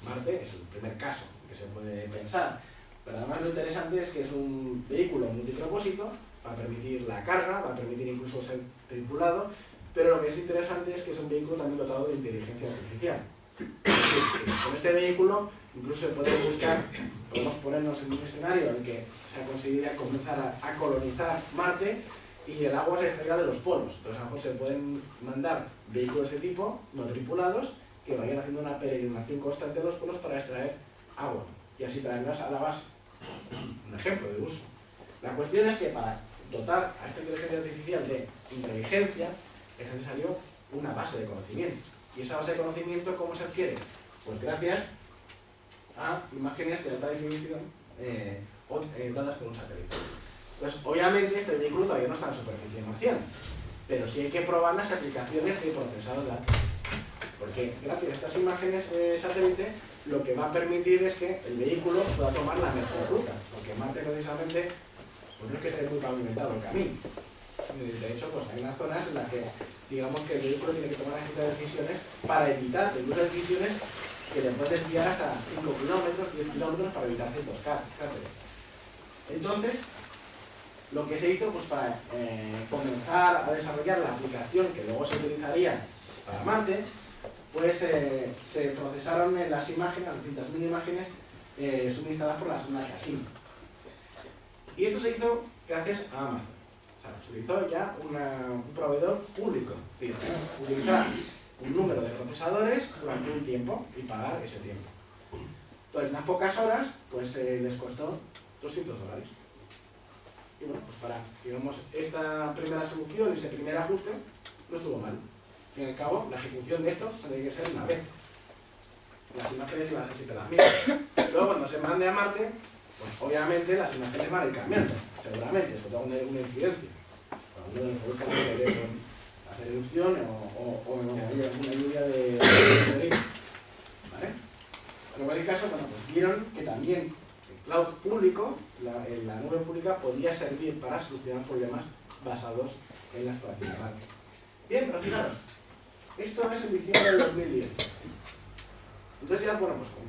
Speaker 1: Marte es el primer caso que se puede pensar, pero además lo interesante es que es un vehículo multipropósito, va a permitir la carga, va a permitir incluso ser tripulado, pero lo que es interesante es que es un vehículo también dotado de inteligencia artificial. Con este vehículo incluso se puede buscar, por podemos ponernos en un escenario en que se ha conseguido comenzar a colonizar Marte y el agua se extraiga de los polos. Entonces a lo mejor se pueden mandar vehículos de ese tipo, no tripulados, que vayan haciendo una peregrinación constante de los polos para extraer agua y así traerlas a la base. Un ejemplo de uso. La cuestión es que para dotar a esta inteligencia artificial de inteligencia es necesario una base de conocimiento. ¿Y esa base de conocimiento cómo se adquiere? Pues gracias a imágenes de alta definición dadas por un satélite. Pues obviamente este vehículo todavía no está en superficie marciana, pero sí hay que probar las aplicaciones de procesado de datos. Porque gracias a estas imágenes de satélite lo que va a permitir es que el vehículo pueda tomar la mejor ruta, porque Marte precisamente pues no es que esté muy pavimentado el camino. De hecho, pues hay unas zonas en las que digamos que el vehículo tiene que tomar estas decisiones para evitar decisiones que le pueden desviar hasta 5 kilómetros, 10 kilómetros para evitar ciertos cráteres. Entonces, lo que se hizo pues para comenzar a desarrollar la aplicación que luego se utilizaría para Marte, pues se procesaron las imágenes, las 200.000 imágenes suministradas por la sonda Cassini. Y esto se hizo gracias a Amazon. O sea, se utilizó ya un proveedor público, es decir, utilizar un número de procesadores durante un tiempo y pagar ese tiempo. Entonces, en unas pocas horas, pues les costó $200. Y bueno, pues para, digamos, esta primera solución y ese primer ajuste no estuvo mal. Al fin y al cabo, la ejecución de esto tiene que ser una vez. Las imágenes iban a ser siempre las mismas. Luego, cuando se mande a Marte, pues obviamente las imágenes van a ir cambiando, seguramente, sobre todo cuando hay una incidencia. Cuando uno produzca hacer erupción o haya una lluvia de ¿vale? En cualquier caso, bueno, pues vieron que también el cloud público, la nube pública, podía servir para solucionar problemas basados en la exploración de Marte. Bien, pero fijaros, esto es en diciembre del 2010. Entonces ya, bueno, pues con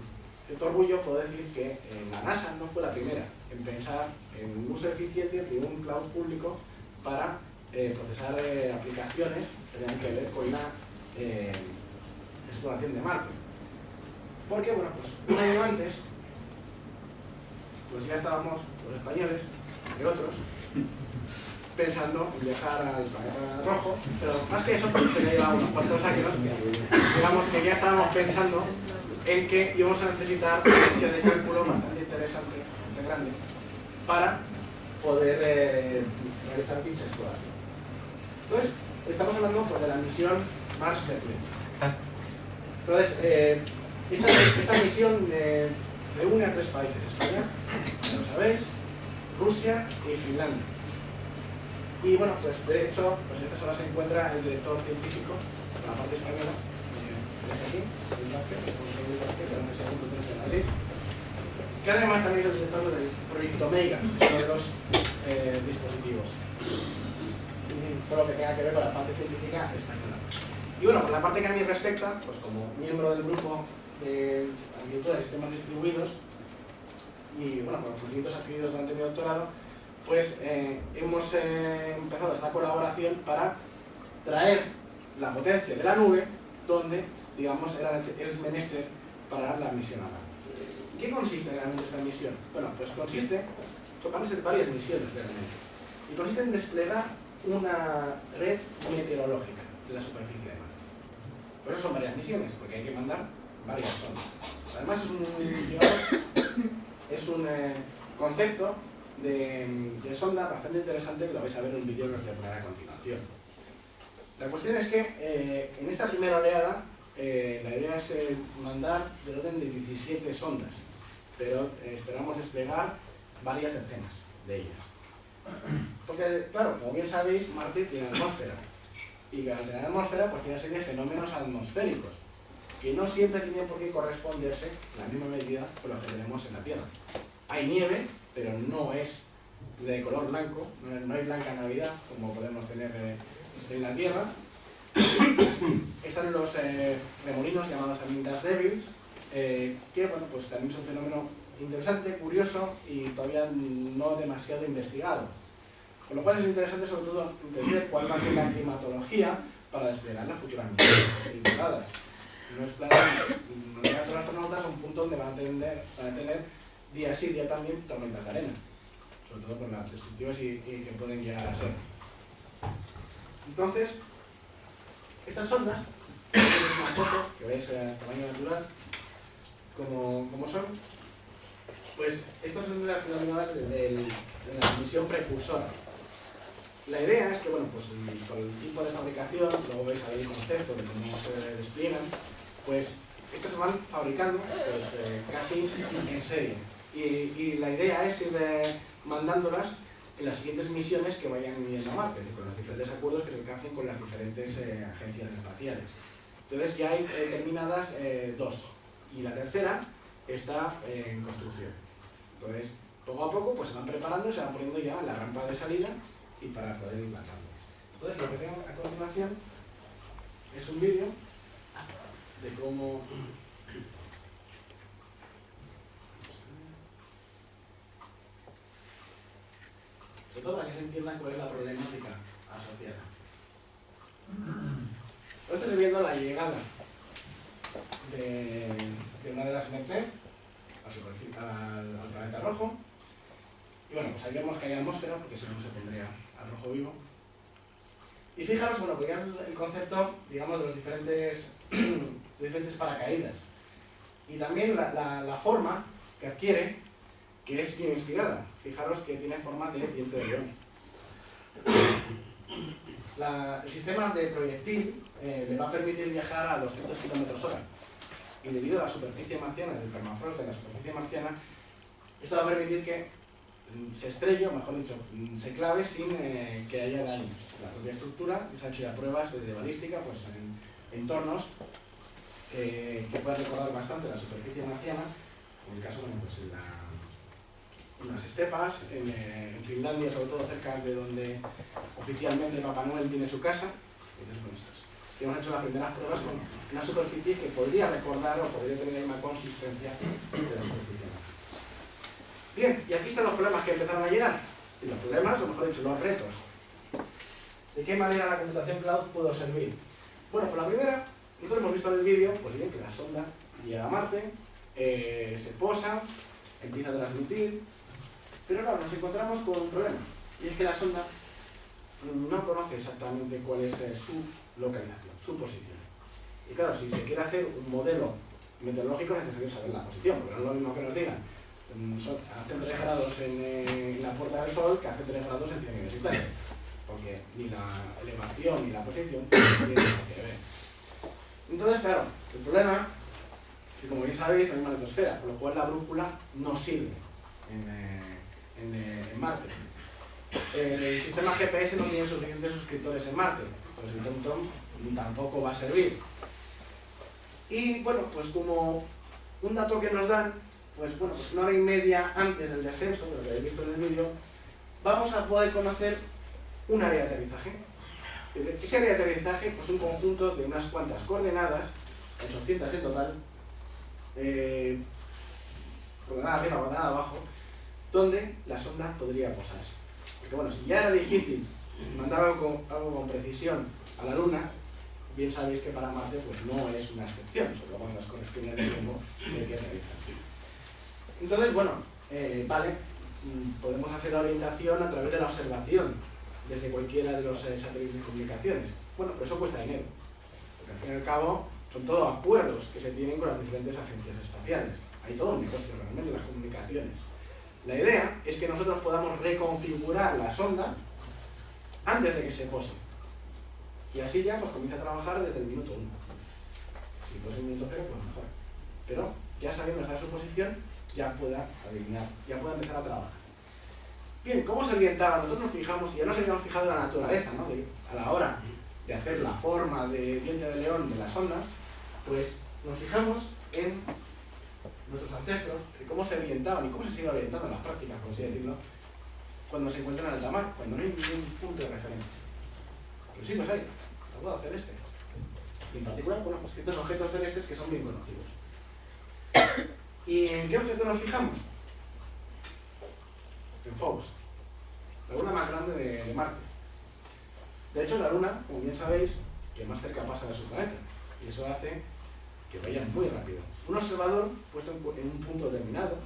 Speaker 1: cierto orgullo puedo decir que la NASA no fue la primera en pensar en un uso eficiente de un cloud público para procesar aplicaciones que tengan que ver con la exploración de Marte. Porque, bueno, pues un año antes, pues ya estábamos, los españoles, entre otros, pensando en viajar al planeta rojo, pero más que eso, se ya lleva unos cuantos años, digamos que ya estábamos pensando en que íbamos a necesitar una ciencia de cálculo bastante interesante, bastante grande, para poder realizar dicha exploración. Entonces, estamos hablando pues, de la misión Mars Perspective. Entonces, esta misión reúne a 3 países, España, ya lo sabéis, Rusia y Finlandia. Y bueno, pues de hecho, pues en esta sala se encuentra el director científico de la parte española, aquí, que además también es el director del proyecto Mega, uno de los dispositivos, todo lo que tenga que ver con la parte científica española. Y bueno, por la parte que a mí respecta, pues como miembro del grupo de agricultura de sistemas distribuidos y bueno, con los conocimientos adquiridos durante mi doctorado, pues hemos empezado esta colaboración para traer la potencia de la nube donde, digamos, es menester para la misión a Marte. ¿Qué consiste realmente esta misión? Bueno, pues consiste, van a ser varias misiones realmente, y consiste en desplegar una red meteorológica de la superficie de Marte. Por eso son varias misiones, porque hay que mandar varias sondas. Además es un concepto de sonda bastante interesante que lo vais a ver en un vídeo que os voy a poner a continuación. La cuestión es que en esta primera oleada la idea es mandar del orden de 17 sondas, pero esperamos desplegar varias decenas de ellas. Porque, claro, como bien sabéis, Marte tiene atmósfera, y al tener atmósfera pues tiene una serie de fenómenos atmosféricos que no siempre tienen por qué corresponderse en la misma medida con lo que tenemos en la Tierra. Hay nieve, pero no es de color blanco, no hay blanca Navidad como podemos tener en la Tierra. Están los remolinos llamados también gas devils, que bueno, pues también es un fenómeno interesante, curioso y todavía no demasiado investigado. Con lo cual es interesante sobre todo entender cuál va a ser la climatología para desplegar las futuras misiones tripuladas. No es plan, los astronautas son un punto donde van a tener día sí, día también, tormentas de arena, sobre todo por las destructivas y que pueden llegar a ser. Entonces, estas sondas, es una foto que veis a tamaño natural, como son, pues estas son las denominadas de la misión precursora. La idea es que, bueno, pues por el tipo de fabricación, luego veis ahí el concepto de cómo se despliegan, pues estas se van fabricando pues, casi en serie. Y la idea es ir mandándolas en las siguientes misiones que vayan yendo a Marte, con los diferentes acuerdos que se alcancen con las diferentes agencias espaciales. Entonces ya hay terminadas 2, y la tercera está en construcción. Entonces, poco a poco pues se van preparando, se van poniendo ya la rampa de salida y para poder implantarlo. Entonces, lo que tengo a continuación es un vídeo de cómo... Sobre todo para que se entienda cuál es la problemática asociada. Esto estoy viendo la llegada de una de las MT al planeta rojo. Y bueno, pues ahí vemos que hay atmósfera, porque si no se pondría al rojo vivo. Y fijaros, bueno, pues ya el concepto, digamos, de los diferentes paracaídas. Y también la forma que adquiere, que es bien inspirada. Fijaros que tiene forma de diente de león. El sistema de proyectil le va a permitir viajar a 200 km/h. Y debido a la superficie marciana, del permafrost de la superficie marciana, esto va a permitir que se estrelle, o mejor dicho, se clave sin que haya daño. La propia estructura, se han hecho ya pruebas de balística pues, en entornos que pueden recordar bastante la superficie marciana, en el caso, bueno, pues en las estepas, en Finlandia, sobre todo cerca de donde oficialmente Papá Noel tiene su casa. Y hemos hecho las primeras pruebas con una superficie que podría recordar o podría tener una consistencia de la superficie. Bien, y aquí están los problemas que empezaron a llegar. Y los problemas, o mejor dicho, los retos. ¿De qué manera la computación cloud pudo servir? Bueno, por la primera, nosotros hemos visto en el vídeo, pues bien, que la sonda llega a Marte, se posa, empieza a transmitir, pero claro, nos encontramos con un problema. Y es que la sonda no conoce exactamente cuál es su localización, su posición. Y claro, si se quiere hacer un modelo meteorológico es necesario saber la posición, porque no es lo mismo que nos digan hace 3 grados en la Puerta del Sol que hace 3 grados en Ciudad Universitaria, porque ni la elevación ni la posición tienen nada que ver. Entonces, claro, el problema es que, como bien sabéis, no hay magnetosfera, con lo cual la brújula no sirve en Marte. El sistema GPS no tiene suficientes suscriptores en Marte, pues el TomTom tampoco va a servir. Y bueno, pues como un dato que nos dan, pues bueno, pues 1 hora y media antes del descenso, de lo que habéis visto en el vídeo, vamos a poder conocer un área de aterrizaje. Ese área de aterrizaje, pues un conjunto de unas cuantas coordenadas, 800 en total, coordenada arriba, coordenada abajo, donde la sonda podría posarse. Porque bueno, si ya era difícil mandar algo con precisión a la Luna, bien sabéis que para Marte pues no es una excepción, sobre todo con las correcciones de tiempo que hay que realizar. Entonces, bueno, vale, podemos hacer la orientación a través de la observación desde cualquiera de los satélites de comunicaciones. Bueno, pero eso cuesta dinero, porque al fin y al cabo son todos acuerdos que se tienen con las diferentes agencias espaciales. Hay todo un negocio realmente en las comunicaciones. La idea es que nosotros podamos reconfigurar la sonda antes de que se pose. Y así ya pues comienza a trabajar desde el minuto 1. Si fuese el minuto 0, pues mejor. Pero ya sabiendo estar en su posición, ya pueda adivinar, ya pueda empezar a trabajar. Bien, ¿cómo se orientaba? Nosotros nos fijamos, y ya nos habíamos fijado en la naturaleza, ¿no? A la hora de hacer la forma de diente de león de la sonda, pues nos fijamos en nuestros ancestros, de cómo se orientaban y cómo se sigue orientando en las prácticas, por así decirlo, cuando se encuentran en alta mar, cuando no hay ningún punto de referencia. Pero sí, pues hay, lo puedo hacer este. Y en particular, bueno, pues ciertos objetos celestes que son bien conocidos. ¿Y en qué objeto nos fijamos? En Phobos, la luna más grande de Marte. De hecho, la luna, como bien sabéis, que más cerca pasa de su planeta, y eso hace que vaya muy rápido. Un observador puesto en un punto determinado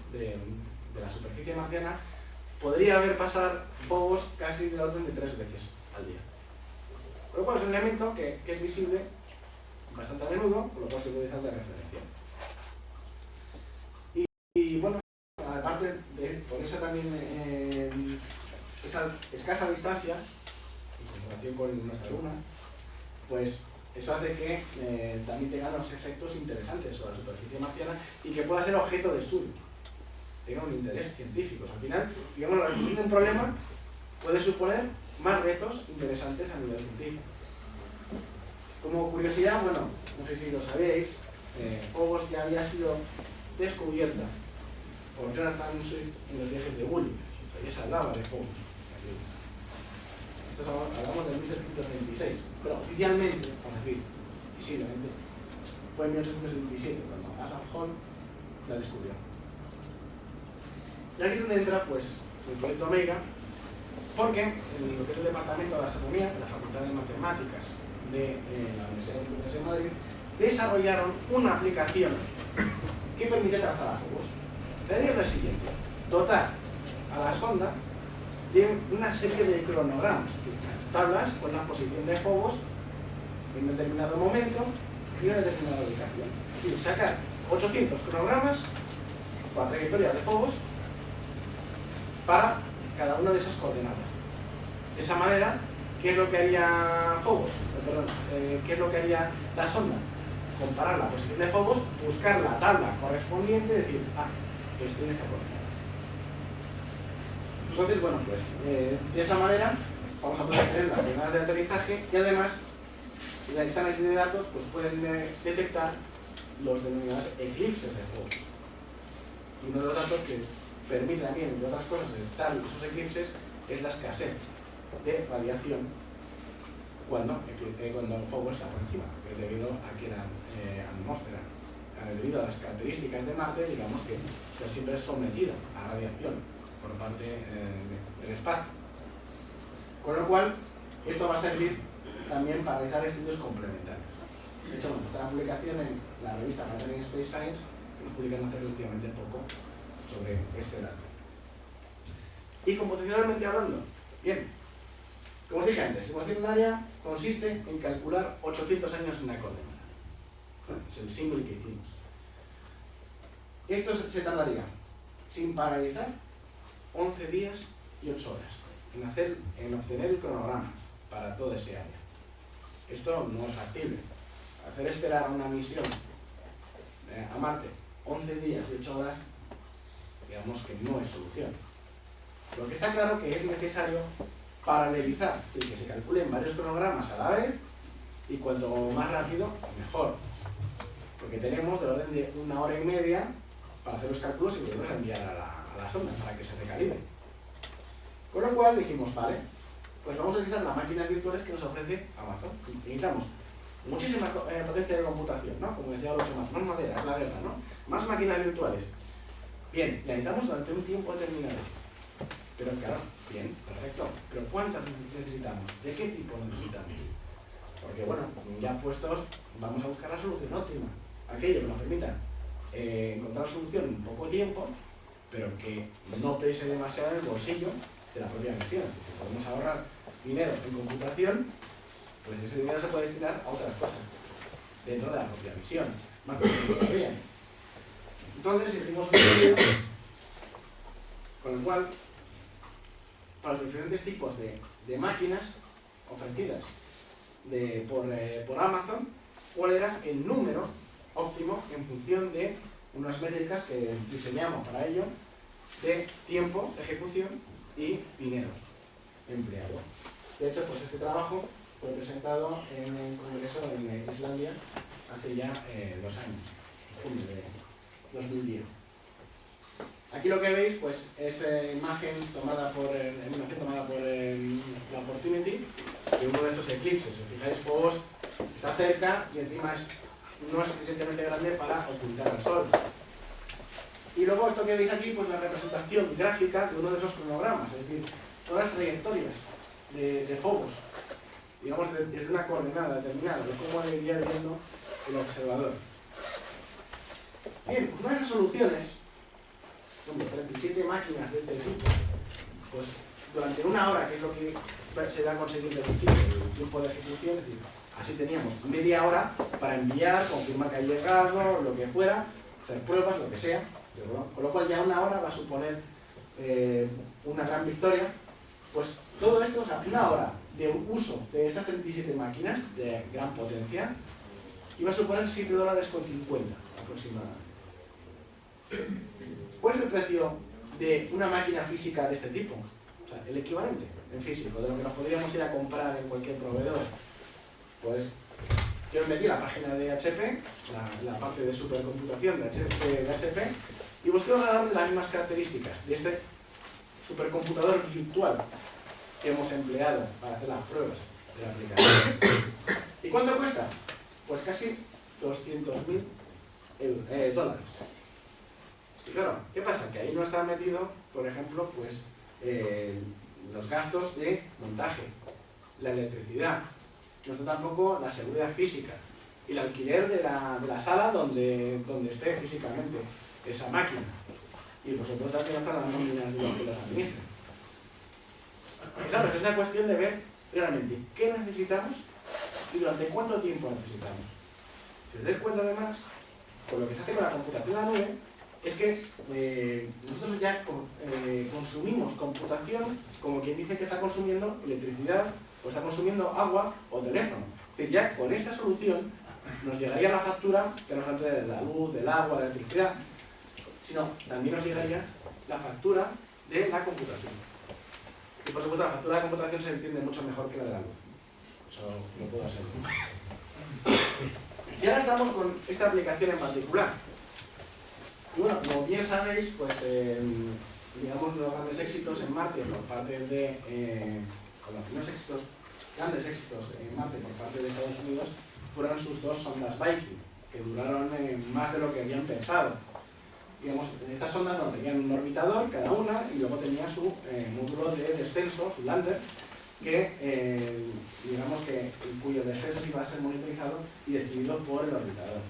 Speaker 1: de la superficie marciana, podría ver pasar Phobos casi del orden de 3 veces al día. Por lo cual es un elemento que es visible bastante a menudo, por lo cual se puede utilizar de referencia. Y bueno, aparte de ponerse también esa escasa distancia, en comparación con nuestra Luna, pues eso hace que también tenga unos efectos interesantes sobre la superficie marciana y que pueda ser objeto de estudio, tenga un interés científico. Al final, digamos, la resolución de un problema puede suponer más retos interesantes a nivel científico. Como curiosidad, bueno, no sé si lo sabéis, Phobos ya había sido descubierta por Jonathan Swift en los viajes de Gulliver. Ya se hablaba de Phobos. Hablamos de 1726, pero oficialmente, por decir, visiblemente, fue en 1827 cuando Asa Hall la descubrió. Y aquí es donde entra pues, el proyecto Omega, porque en lo que es el Departamento de Astronomía de la Facultad de Matemáticas de la Universidad de Madrid, desarrollaron una aplicación que permite trazar a Phobos. La idea es la siguiente: dotar a la sonda de una serie de cronogramas, tablas con la posición de Phobos en determinado momento y una determinada ubicación. Es decir, sacar 800 cronogramas con la trayectoria de Phobos para cada una de esas coordenadas. De esa manera, ¿qué es lo que haría Phobos? ¿Qué es lo que haría la sonda? Comparar la posición de Phobos, buscar la tabla correspondiente y decir, estoy en esta coordenada. Entonces, bueno, pues de esa manera vamos a poder tener las coordenadas de aterrizaje y además, si realizan análisis de datos, pues pueden detectar los denominados eclipses de Phobos. Y uno de los datos que permite también, entre otras cosas, detectar esos eclipses es la escasez de radiación cuando Phobos está por encima, que es debido a que la atmósfera, debido a las características de Marte, digamos que está siempre sometida a radiación por parte del espacio. Con lo cual, esto va a servir también para realizar estudios complementarios. De hecho, bueno, está una publicación en la revista Planetary Space Science, que nos publican hace relativamente poco sobre este dato. Y computacionalmente hablando, bien, como os dije antes, simulación binaria consiste en calcular 800 años en una coordenada. Es el símbolo que hicimos. Esto se tardaría, sin paralizar, 11 días y 8 horas en obtener el cronograma para todo ese área. Esto no es factible. Hacer esperar a una misión a Marte 11 días y 8 horas, digamos que no es solución. Lo que está claro que es necesario paralelizar, es decir, que se calculen varios cronogramas a la vez y cuanto más rápido, mejor. Porque tenemos del orden de 1 hora y media para hacer los cálculos y volverlos a enviar a la sonda para que se recalibre. Con lo cual dijimos, vale, pues vamos a utilizar las máquinas virtuales que nos ofrece Amazon. Necesitamos muchísima potencia de computación, ¿no? Como decía Alonso, más madera, es la guerra, ¿no? Más máquinas virtuales. Bien, la necesitamos durante un tiempo determinado. Pero claro, bien, perfecto. Pero ¿cuántas necesitamos? ¿De qué tipo necesitamos? Porque bueno, ya puestos, vamos a buscar la solución óptima. Aquello que nos permita encontrar solución en poco tiempo, pero que no pese demasiado en el bolsillo de la propia misión. Si podemos ahorrar dinero en computación, pues ese dinero se puede destinar a otras cosas dentro de la propia misión, más que todavía. Entonces hicimos un estudio con el cual, para los diferentes tipos de máquinas ofrecidas por Amazon, cuál era el número óptimo en función de unas métricas que diseñamos para ello, de tiempo de ejecución y dinero empleado. De hecho, pues este trabajo fue presentado en un congreso en Islandia hace ya 2 años, en junio de 2010. Aquí lo que veis pues, es imagen tomada por la Opportunity de uno de estos eclipses. Si os fijáis, Phobos está cerca y encima no es suficientemente grande para ocultar al Sol. Y luego esto que veis aquí, pues la representación gráfica de uno de esos cronogramas, es decir, todas las trayectorias de Phobos, digamos desde una coordenada determinada, de cómo debería ir viendo el observador. Bien, una de las soluciones Hombre, 37 máquinas de este tipo, pues durante una hora, que es lo que se va a conseguir reducir el tiempo de ejecución, es decir, así teníamos media hora para enviar, confirmar que ha llegado, lo que fuera, hacer pruebas, lo que sea, pero bueno, con lo cual ya una hora va a suponer una gran victoria. Pues todo esto, o sea, una hora de uso de estas 37 máquinas de gran potencia iba a suponer $7.50 aproximadamente. ¿Cuál es el precio de una máquina física de este tipo? O sea, el equivalente en físico, de lo que nos podríamos ir a comprar en cualquier proveedor. Pues yo metí la página de HP, la parte de supercomputación de HP, y busqué ordenador de las mismas características de este supercomputador virtual que hemos empleado para hacer las pruebas de la aplicación. ¿Y cuánto cuesta? Pues casi $200.000 dólares. Y claro, ¿qué pasa? Que ahí no está metido, por ejemplo, pues los gastos de montaje, la electricidad, no está tampoco la seguridad física y el alquiler de la sala donde esté físicamente esa máquina. Y vosotros también están las nóminas de los que los administran. Y claro, es una cuestión de ver realmente qué necesitamos y durante cuánto tiempo necesitamos. Si os dais cuenta además, con lo que se hace con la computación en la nube, es que nosotros ya consumimos computación como quien dice que está consumiendo electricidad o está consumiendo agua o teléfono. Es decir, ya con esta solución nos llegaría la factura que no solamente de la luz, del agua, de la electricidad, sino también nos llegaría la factura de la computación. Y por supuesto la factura de la computación se entiende mucho mejor que la de la luz. Eso lo puedo asegurar. Y ahora estamos con esta aplicación en particular. Y bueno, como bien sabéis, pues digamos los grandes éxitos en Marte por parte de con los primeros éxitos, grandes éxitos en Marte por parte de Estados Unidos fueron sus dos sondas Viking, que duraron más de lo que habían pensado. Digamos, estas sondas no tenían un orbitador cada una y luego tenía su módulo de descenso, su lander, que digamos que cuyo descenso iba a ser monitorizado y decidido por el orbitador.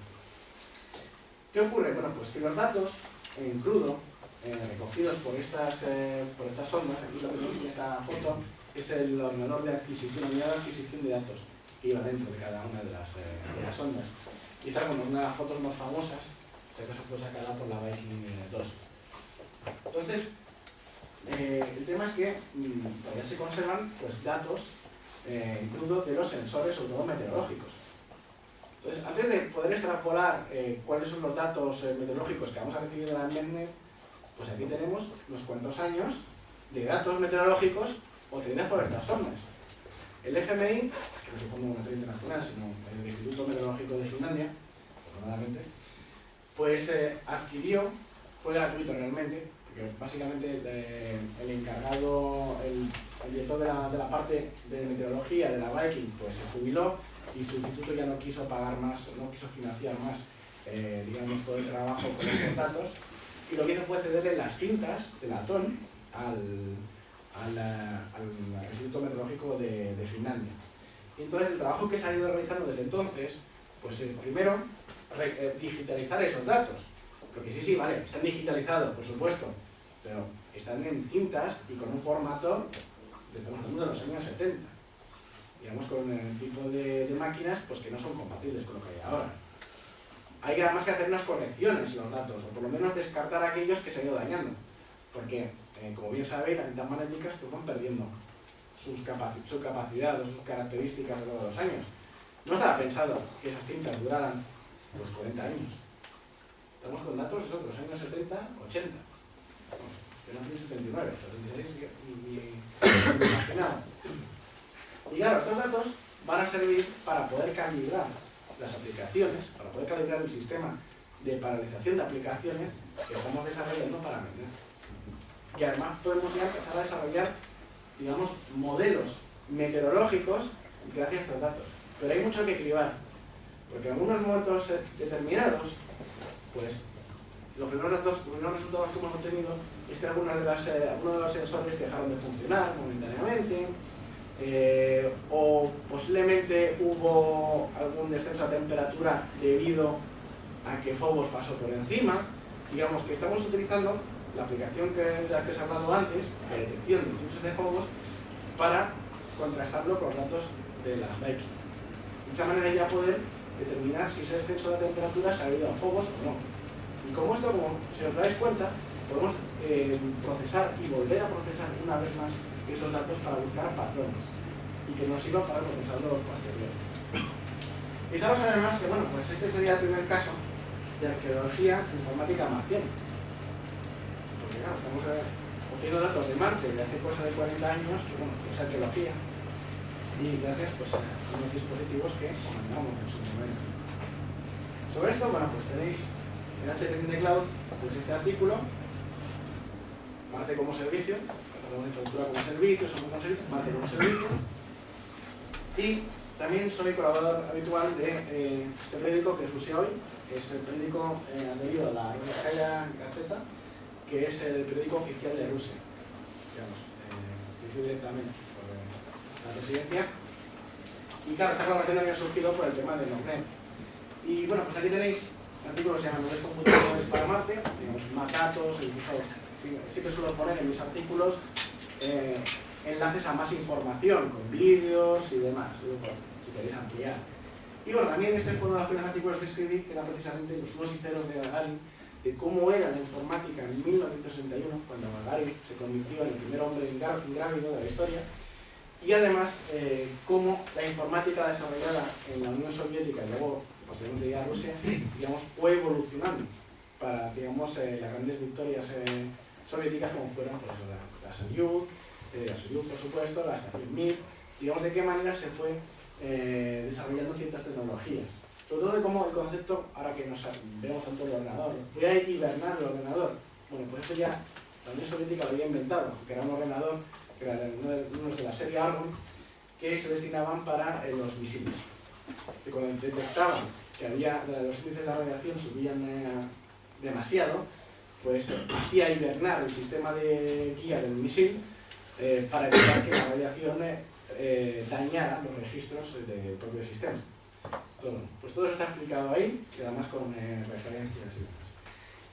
Speaker 1: ¿Qué ocurre? Bueno, pues que los datos en crudo recogidos por estas sondas, aquí lo que tenéis en esta foto es el ordenador de adquisición, la unidad de adquisición de datos que iba dentro de cada una de las sondas. Y esta, bueno, una de las fotos más famosas, si acaso fue sacada por la Viking 2. Entonces, el tema es que todavía se conservan pues, datos en crudo de los sensores, sobre todo meteorológicos. Entonces, antes de poder extrapolar cuáles son los datos meteorológicos que vamos a recibir de la ANMET, pues aquí tenemos unos cuantos años de datos meteorológicos obtenidos por estas sondas. El FMI, que no es el Fondo Monetario Internacional, sino el Instituto Meteorológico de Finlandia, afortunadamente, pues adquirió, fue gratuito realmente, porque básicamente el encargado, el director de la parte de meteorología de la Viking, pues se jubiló y su instituto ya no quiso pagar más, no quiso financiar más, digamos, todo el trabajo con estos datos, y lo que hizo fue cederle las cintas de latón al Instituto Meteorológico de Finlandia. Y entonces el trabajo que se ha ido realizando desde entonces, pues primero, digitalizar esos datos, porque sí, vale, están digitalizados, por supuesto, pero están en cintas y con un formato de los años 70. Digamos, con el tipo de máquinas pues que no son compatibles con lo que hay ahora. Hay además que hacer unas correcciones en los datos, o por lo menos descartar aquellos que se han ido dañando, porque, como bien sabéis, las cintas magnéticas pues, van perdiendo su capacidad o sus características a lo largo de los años. No estaba pensado que esas cintas duraran pues, 40 años. Estamos con datos de los años 70, 80. En 1979, 76, ni imaginaba. Y claro, estos datos van a servir para poder calibrar las aplicaciones, para poder calibrar el sistema de paralización de aplicaciones que estamos desarrollando para vender. Y además podemos ya empezar a desarrollar, digamos, modelos meteorológicos gracias a estos datos. Pero hay mucho que cribar, porque en algunos momentos determinados, pues los primeros resultados que hemos obtenido es que algunos de los sensores dejaron de funcionar momentáneamente, o posiblemente hubo algún descenso de temperatura debido a que Phobos pasó por encima. Digamos que estamos utilizando la aplicación de la que os he hablado antes, la detección de eclipses de focos, para contrastarlo con los datos de la Daiki. De esa manera ya poder determinar si ese descenso de temperatura se ha debido a focos o no. Y como esto, como si os dais cuenta, podemos procesar y volver a procesar una vez más esos datos para buscar patrones y que nos sirvan para el procesador posterior. Fijaros además que, bueno, pues este sería el primer caso de arqueología informática marciana. Porque claro, estamos obteniendo datos de Marte de hace cosa de 40 años, que bueno, es arqueología, y gracias pues, a unos dispositivos que comentamos en su momento. Sobre esto, bueno, pues tenéis en HTC Cloud pues este artículo, Marte como servicio, hablamos de infraestructura como servicio, somos como servicio, Marte como servicio, y también soy colaborador habitual de este periódico que es Rusia Hoy, que es el periódico adherido a la Ruskaya Gazeta, que es el periódico oficial de Rusia, digamos, dirigido directamente por la presidencia. Y claro, esta colaboración había surgido por el tema de Nordnet. Y bueno, pues aquí tenéis artículos que se llaman Nuevos computadores para Marte, digamos, más datos, incluso siempre suelo poner en mis artículos enlaces a más información, con vídeos y demás, si queréis ampliar. Y bueno, también este fue uno de los primeros artículos que escribí, que era precisamente los unos sinceros de Gagarin, de cómo era la informática en 1961, cuando Gagarin se convirtió en el primer hombre ingrávido de la historia, y además cómo la informática desarrollada en la Unión Soviética y luego posteriormente ya Rusia, digamos, fue evolucionando para, digamos, las grandes victorias soviéticas como fueron pues, la Soyuz, por supuesto, la estación Mir, digamos de qué manera se fue desarrollando ciertas tecnologías. Sobre todo de cómo el concepto, ahora que nos vemos tanto el ordenador, voy a hibernar el ordenador. Bueno, pues eso ya la Unión Soviética lo había inventado, que era un ordenador, que era uno de la serie Argon, que se destinaban para los misiles. Que cuando detectaban que los índices de radiación subían demasiado, pues hacía hibernar el sistema de guía del misil para evitar que la radiación dañara los registros del propio sistema. Entonces, pues todo eso está explicado ahí, y además con referencias y demás.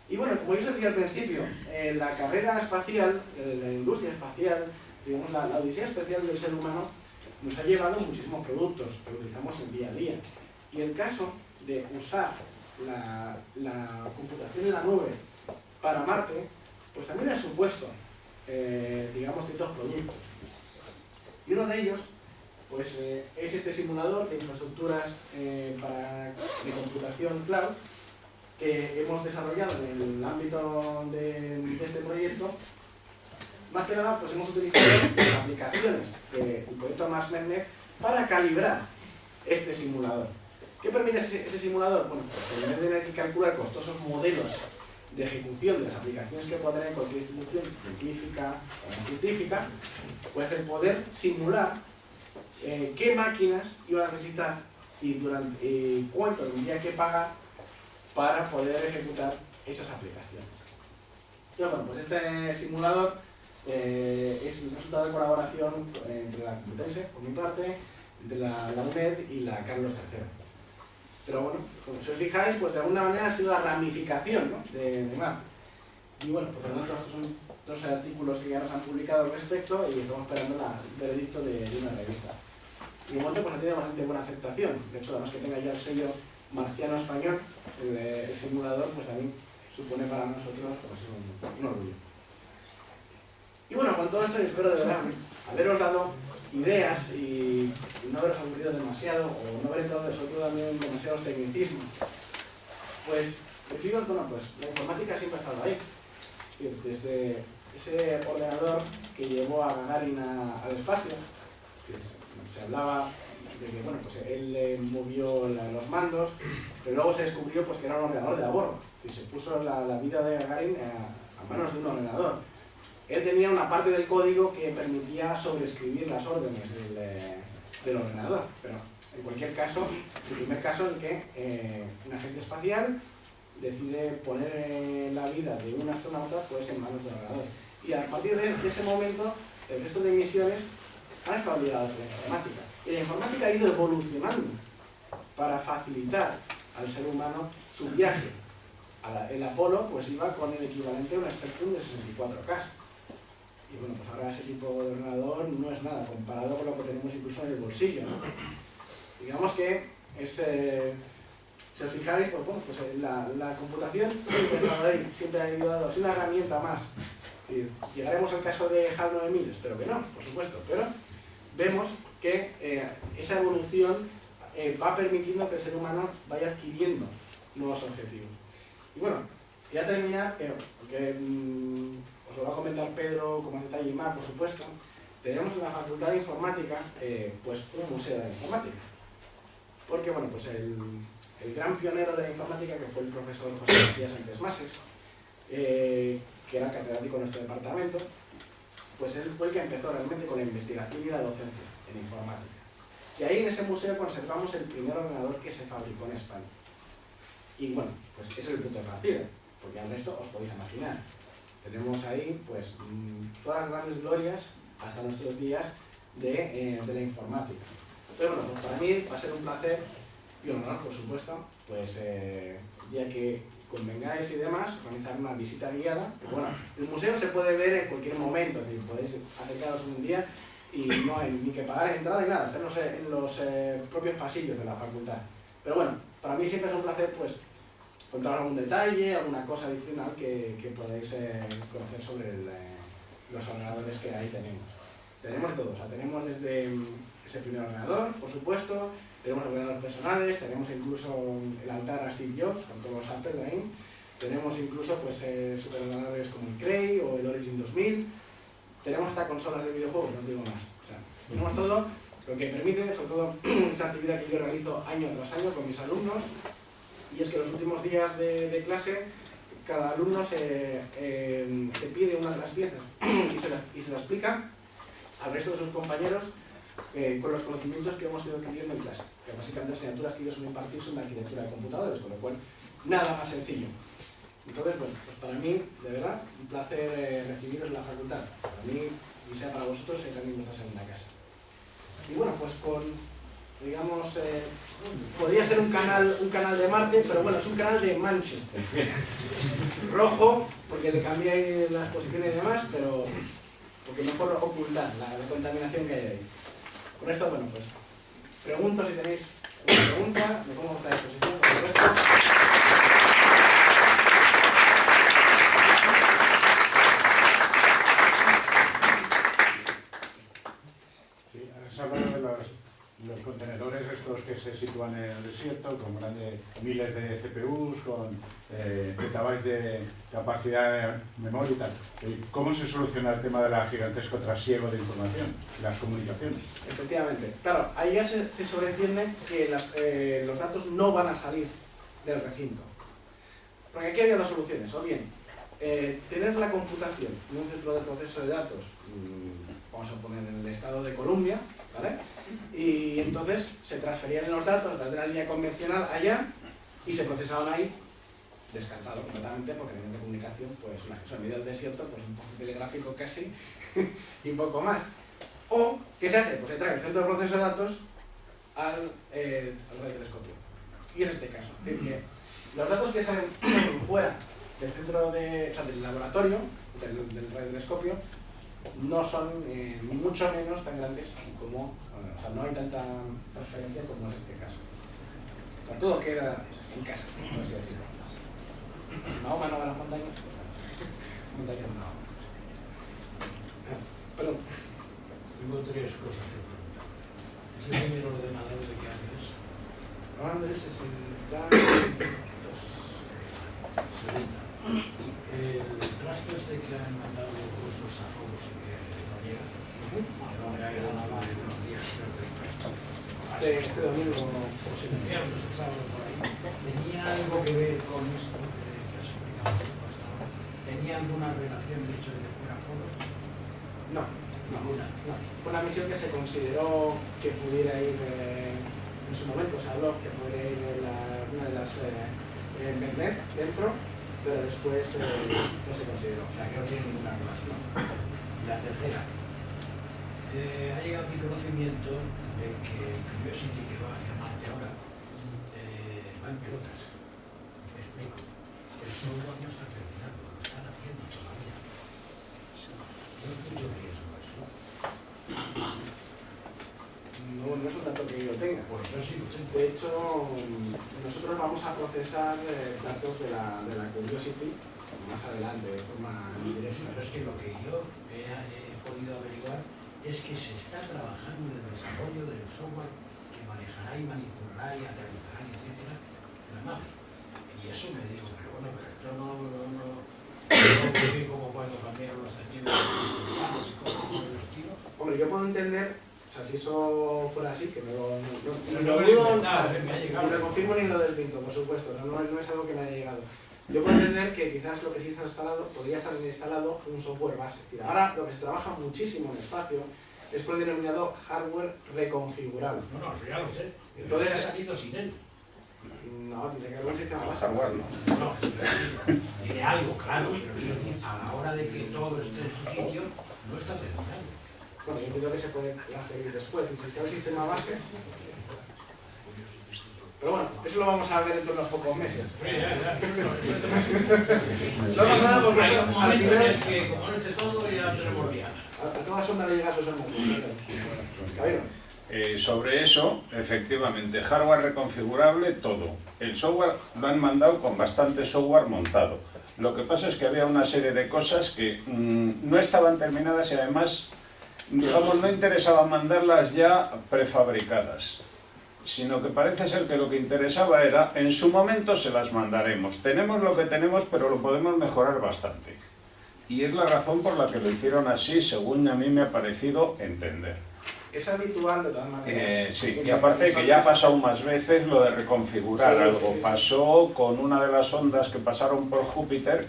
Speaker 1: Y bueno, como yo os decía al principio, la carrera espacial, la industria espacial, digamos la odisea espacial del ser humano, nos ha llevado muchísimos productos que utilizamos en el día a día. Y el caso de usar la computación en la nube para Marte, pues también ha supuesto, digamos, ciertos productos. Y uno de ellos, pues, es este simulador de infraestructuras de computación cloud que hemos desarrollado en el ámbito de este proyecto. Más que nada, pues hemos utilizado las aplicaciones del proyecto MassMedNet para calibrar este simulador. ¿Qué permite este simulador? Bueno, pues en vez de tener que calcular costosos modelos de ejecución de las aplicaciones que pueda tener cualquier institución científica o no científica, pues el poder simular qué máquinas iban a necesitar y cuánto tendría que pagar para poder ejecutar esas aplicaciones. Entonces, bueno, pues este simulador es el resultado de colaboración entre la Complutense, por mi parte, entre la UNED y la Carlos III. Pero bueno, como si os fijáis, pues de alguna manera ha sido la ramificación, ¿no?, de MAP. Y bueno, por lo tanto, estos son dos artículos que ya nos han publicado al respecto y estamos esperando el veredicto de una revista. Y de momento pues ha tenido bastante buena aceptación. De hecho, además que tenga ya el sello marciano español, el simulador, pues también supone para nosotros pues, un orgullo. Y bueno, con todo esto espero de verdad haberos dado ideas y no haberos aburrido demasiado o no haber entrado sobre todo también en demasiados tecnicismos. Pues deciros, bueno, pues la informática siempre ha estado ahí. Desde ese ordenador que llevó a Gagarin al espacio, se hablaba de que, bueno, pues él movió los mandos, pero luego se descubrió pues, que era un ordenador de a bordo y se puso la vida de Gagarin a manos de un ordenador. Él tenía una parte del código que permitía sobreescribir las órdenes del ordenador, pero en cualquier caso, el primer caso en que un agente espacial decide poner la vida de un astronauta pues, en manos del ordenador. Y a partir de ese momento, el resto de misiones han estado ligadas a la informática. Y la informática ha ido evolucionando para facilitar al ser humano su viaje El Apolo pues iba con el equivalente a un Spectrum de 64K. Y bueno, pues ahora ese tipo de ordenador no es nada comparado con lo que tenemos incluso en el bolsillo, ¿no? Digamos que es, si os fijáis, pues bueno, pues la computación siempre ha estado ahí, siempre ha ayudado, es una herramienta más. Llegaremos al caso de HAL 9000, espero que no, por supuesto, pero vemos que esa evolución va permitiendo que el ser humano vaya adquiriendo nuevos objetivos. Y bueno, ya terminar, porque os lo va a comentar Pedro con más detalle y más, por supuesto, tenemos en la Facultad de Informática pues un museo de la informática. Porque bueno, pues el gran pionero de la informática, que fue el profesor José García Sánchez Mases, que era catedrático en nuestro departamento, pues él fue el que empezó realmente con la investigación y la docencia en informática. Y ahí en ese museo conservamos el primer ordenador que se fabricó en España. Y bueno, pues ese es el punto de partida, porque al resto os podéis imaginar. Tenemos ahí pues todas las grandes glorias hasta nuestros días de la informática. Pero bueno, pues para mí va a ser un placer y un honor, por supuesto, pues ya que convengáis y demás, organizar una visita guiada. Que, bueno, el museo se puede ver en cualquier momento, es decir, podéis acercaros un día y no hay ni que pagar entrada ni nada, hacerlo en los propios pasillos de la facultad. Pero bueno, para mí siempre es un placer pues contar algún detalle, alguna cosa adicional que podáis conocer sobre los ordenadores que ahí tenemos. Tenemos todo, o sea, tenemos desde ese primer ordenador, por supuesto, tenemos ordenadores personales, tenemos incluso el altar a Steve Jobs con todos los Apple ahí, tenemos incluso pues superordenadores como el Cray o el Origin 2000, tenemos hasta consolas de videojuegos, no os digo más. O sea, tenemos todo lo que permite, sobre todo esa actividad que yo realizo año tras año con mis alumnos, y es que los últimos días de clase cada alumno se pide una de las piezas y se la explica al resto de sus compañeros con los conocimientos que hemos ido adquiriendo en clase, que básicamente las asignaturas que yo suelo impartir son de arquitectura de computadores, con lo cual nada más sencillo. Entonces, bueno, pues para mí, de verdad, un placer recibiros en la facultad. Para mí, y sea para vosotros, es también vuestra segunda casa. Y bueno, pues con, digamos, podría ser un canal de Marte, pero bueno, es un canal de Manchester. Rojo, porque le cambié las posiciones y demás, pero porque mejor ocultar la contaminación que hay ahí. Con esto, bueno, pues pregunto si tenéis una pregunta, me pongo a vuestra disposición, por supuesto.
Speaker 3: Has hablado de los contenedores estos que se sitúan en el desierto, con grandes miles de CPUs, con petabytes de capacidad de memoria y tal. ¿Cómo se soluciona el tema del gigantesco trasiego de información, las comunicaciones?
Speaker 1: Efectivamente. Claro, ahí ya se sobreentiende que los datos no van a salir del recinto. Porque aquí había dos soluciones. O bien, tener la computación en un centro de proceso de datos, vamos a poner en el estado de Columbia, ¿vale? Y entonces se transferían los datos a través de la línea convencional allá y se procesaban ahí, descartado completamente, porque la línea de comunicación, pues en medio del desierto, pues un poste telegráfico casi y poco más. O, ¿qué se hace? Pues se trae el centro de proceso de datos al radiotelescopio. Y es este caso. Es decir, que los datos que salen fuera del centro del laboratorio, del radiotelescopio, no son ni mucho menos tan grandes como, o sea, no hay tanta transferencia como es este caso. O sea, todo queda en casa, por así decirlo. Si Mahoma no va a las montañas, montañas no. Perdón.
Speaker 2: Tengo tres cosas que preguntar. ¿Ese primer ordenador de qué año es?
Speaker 1: Andrés es el
Speaker 2: Segunda. El trasto este que han mandado cursos a Fogos y que no llega, no me ha ido nada de los días, creo que el trasto.
Speaker 1: este domingo posible.
Speaker 2: Viernes o sábado por ahí. ¿Tenía algo que ver con esto que has explicado hasta ahora? ¿Tenía alguna relación de hecho de que fuera Fogos?
Speaker 1: No.
Speaker 2: Ninguna.
Speaker 1: No. Fue una misión que se consideró que pudiera ir, en su momento se habló que pudiera ir una de las Internet dentro, pero después no se consideró.
Speaker 2: O sea, que no tiene ninguna relación. La tercera. Ha llegado a mi conocimiento de que el Curiosity que va hacia Marte ahora va en pelotas. Me explico. Es el software no está terminado, lo están haciendo todavía. No es mucho riesgo eso.
Speaker 1: No es un dato que yo tenga.
Speaker 2: Pues yo sí lo tengo.
Speaker 1: De hecho, nosotros vamos a procesar datos de la Curiosity más adelante, de forma indirecta.
Speaker 2: Pero es que lo que yo he podido averiguar es que se está trabajando en el desarrollo del software que manejará y manipulará y aterrizará, etcétera, la nave. Y eso me digo, pero bueno, pero esto no ocurrir como cuando cambiaron los archivos y cosas por el estilo.
Speaker 1: Hombre, yo puedo entender, o sea, si eso fuera así, que no
Speaker 2: Pero
Speaker 1: lo
Speaker 2: no
Speaker 1: dudo,
Speaker 2: me ha llegado.
Speaker 1: ni lo confirmo ni lo desminto, por supuesto, no es algo que me haya llegado. Yo puedo entender que quizás lo que sí está instalado, podría estar instalado un software base. Ahora lo que se trabaja muchísimo en espacio es por el denominado hardware reconfigurable.
Speaker 2: No, eso ya lo sé.
Speaker 1: Entonces,
Speaker 2: se ha salido sin él.
Speaker 1: No, tiene que haber un sistema
Speaker 3: El
Speaker 1: base.
Speaker 3: hardware no.
Speaker 2: No, tiene algo, claro, pero quiero decir, a la hora de que todo esté en su sitio, no está terminado.
Speaker 1: Bueno, yo entiendo que se puede hacer después, si está el sistema base. Pero bueno, eso lo vamos a ver dentro de unos pocos meses. No pasa nada porque
Speaker 2: Hay
Speaker 1: eso,
Speaker 2: un
Speaker 1: al
Speaker 2: momento en
Speaker 1: final,
Speaker 2: el que, como no esté todo, ya tenemos liada.
Speaker 1: a toda sonda de gas eso es muy Caballero.
Speaker 3: Sobre eso, efectivamente, hardware reconfigurable, todo. El software lo han mandado con bastante software montado. Lo que pasa es que había una serie de cosas que no estaban terminadas y además, digamos, no interesaba mandarlas ya prefabricadas, sino que parece ser que lo que interesaba era, en su momento se las mandaremos. Tenemos lo que tenemos, pero lo podemos mejorar bastante. Y es la razón por la que lo hicieron así, según a mí me ha parecido entender.
Speaker 1: Es habitual de todas maneras.
Speaker 3: Sí, y aparte que ya ha pasado más veces lo de reconfigurar
Speaker 1: Sí,
Speaker 3: algo.
Speaker 1: sí.
Speaker 3: Pasó con una de las ondas que pasaron por Júpiter,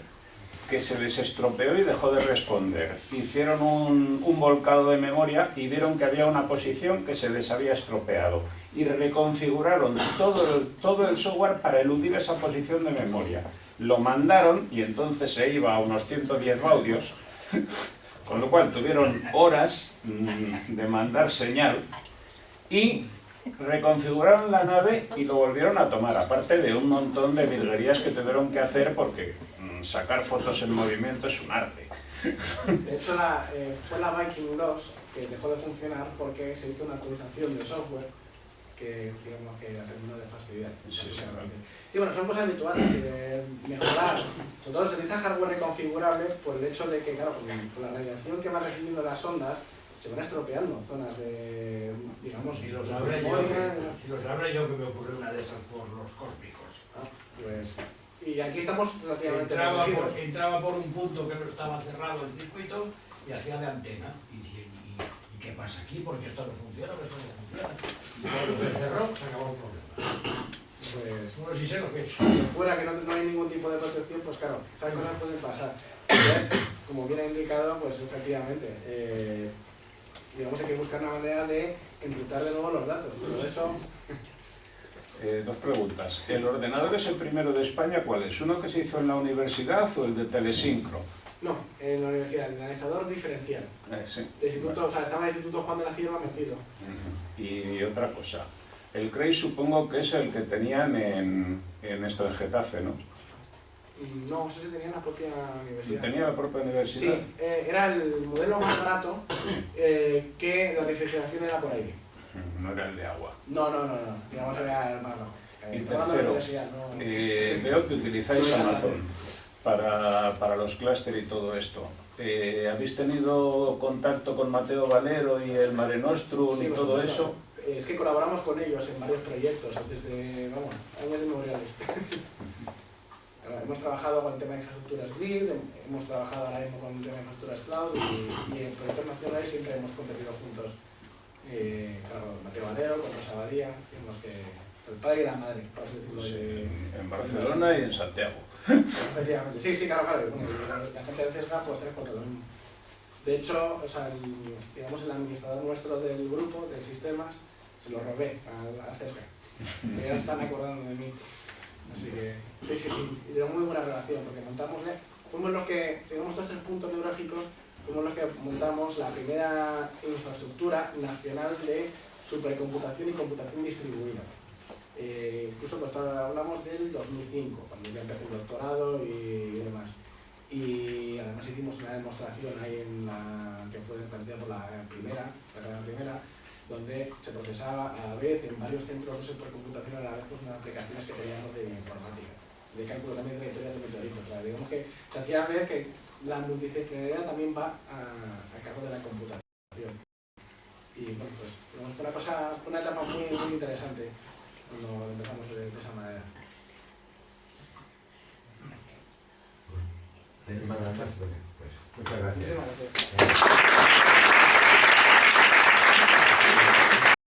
Speaker 3: que se les estropeó y dejó de responder. Hicieron un volcado de memoria y vieron que había una posición que se les había estropeado. Y reconfiguraron todo el software para eludir esa posición de memoria. Lo mandaron y entonces se iba a unos 110 baudios, con lo cual tuvieron horas de mandar señal y reconfiguraron la nave y lo volvieron a tomar, aparte de un montón de virguerías que tuvieron que hacer porque sacar fotos en movimiento es un arte.
Speaker 1: De hecho, fue la Viking 2 que dejó de funcionar porque se hizo una actualización del software que, digamos, que la terminó de fastidiar. Sí, bueno, son cosas habituales de mejorar. Sobre todo se utiliza hardware reconfigurable por el hecho de que, claro, con la radiación que van recibiendo las ondas, se van estropeando zonas de, digamos,
Speaker 2: Si lo
Speaker 1: de
Speaker 2: sabré
Speaker 1: memoria.
Speaker 2: yo que me ocurrió una de esas por los cósmicos.
Speaker 1: Pues, y aquí estamos relativamente
Speaker 2: Entraba por un punto que no estaba cerrado el circuito y hacía de antena. ¿Y qué pasa aquí? Porque esto no funciona, esto no funciona. Y cuando se cerró, se acabó el problema.
Speaker 1: Pues,
Speaker 2: Bueno, sí sé lo que es.
Speaker 1: fuera que no hay ningún tipo de protección, pues claro, esas cosas pueden pasar. Entonces, como bien ha indicado, pues efectivamente, digamos, hay que buscar una manera de enrutar de nuevo los datos. Pero eso...
Speaker 3: Dos preguntas. ¿El ordenador es el primero de España? ¿Cuál es? ¿Uno que se hizo en la universidad o el de Telesincro?
Speaker 1: No, en la universidad, el analizador diferencial.
Speaker 3: Sí.
Speaker 1: De instituto, o sea, estaba en el Instituto Juan de la Cierva metido.
Speaker 3: Y otra cosa. El CREI supongo que es el que tenían en esto de Getafe, ¿no?
Speaker 1: No, ese se tenía en la propia universidad.
Speaker 3: ¿Tenía la propia universidad?
Speaker 1: Sí, era el modelo más barato que la refrigeración era por aire.
Speaker 3: No era el de agua.
Speaker 1: No, digamos era el más bajo.
Speaker 3: Y
Speaker 1: Estaba en la
Speaker 3: tercero,
Speaker 1: universidad, no...
Speaker 3: veo que utilizáis Amazon para los clúster y todo esto. ¿Habéis tenido contacto con Mateo Valero y el Mare Nostrum
Speaker 1: Sí,
Speaker 3: y
Speaker 1: por
Speaker 3: todo
Speaker 1: supuesto.
Speaker 3: eso?
Speaker 1: Es que colaboramos con ellos en varios proyectos desde, vamos, años inmemoriales. Hemos trabajado con el tema de infraestructuras grid, hemos trabajado ahora mismo con el tema de infraestructuras cloud y en proyectos nacionales siempre hemos competido juntos. Claro, Mateo Valero, con Rosa Badía, el padre y la madre, por así decirlo.
Speaker 3: Sí, en Barcelona y en Santiago.
Speaker 1: Efectivamente, sí, claro. Bueno, la gente de CESGA, pues 3 por lo mismo. De hecho, o sea, digamos, el administrador nuestro del grupo de sistemas se lo robé a CESGA. Que ya están acordando de mí. Así que, sí, y tengo muy buena relación, porque fuimos los que, digamos, estos 3 puntos neurálgicos, fuimos los que montamos la primera infraestructura nacional de supercomputación y computación distribuida. Incluso pues, hablamos del 2005, cuando ya empecé el doctorado y demás. Y además hicimos una demostración ahí que fue planteada por la primera, donde se procesaba a la vez en varios centros de supercomputación a la vez pues, unas aplicaciones que teníamos de informática, de cálculo también de trayectorias de meteoritos. O sea, digamos que se hacía ver que la multidisciplinaridad también va a cargo de la computación. Y bueno, pues fue una etapa muy interesante cuando empezamos de esa manera.
Speaker 4: Nada más, pues muchas gracias.
Speaker 1: Muchísimas gracias.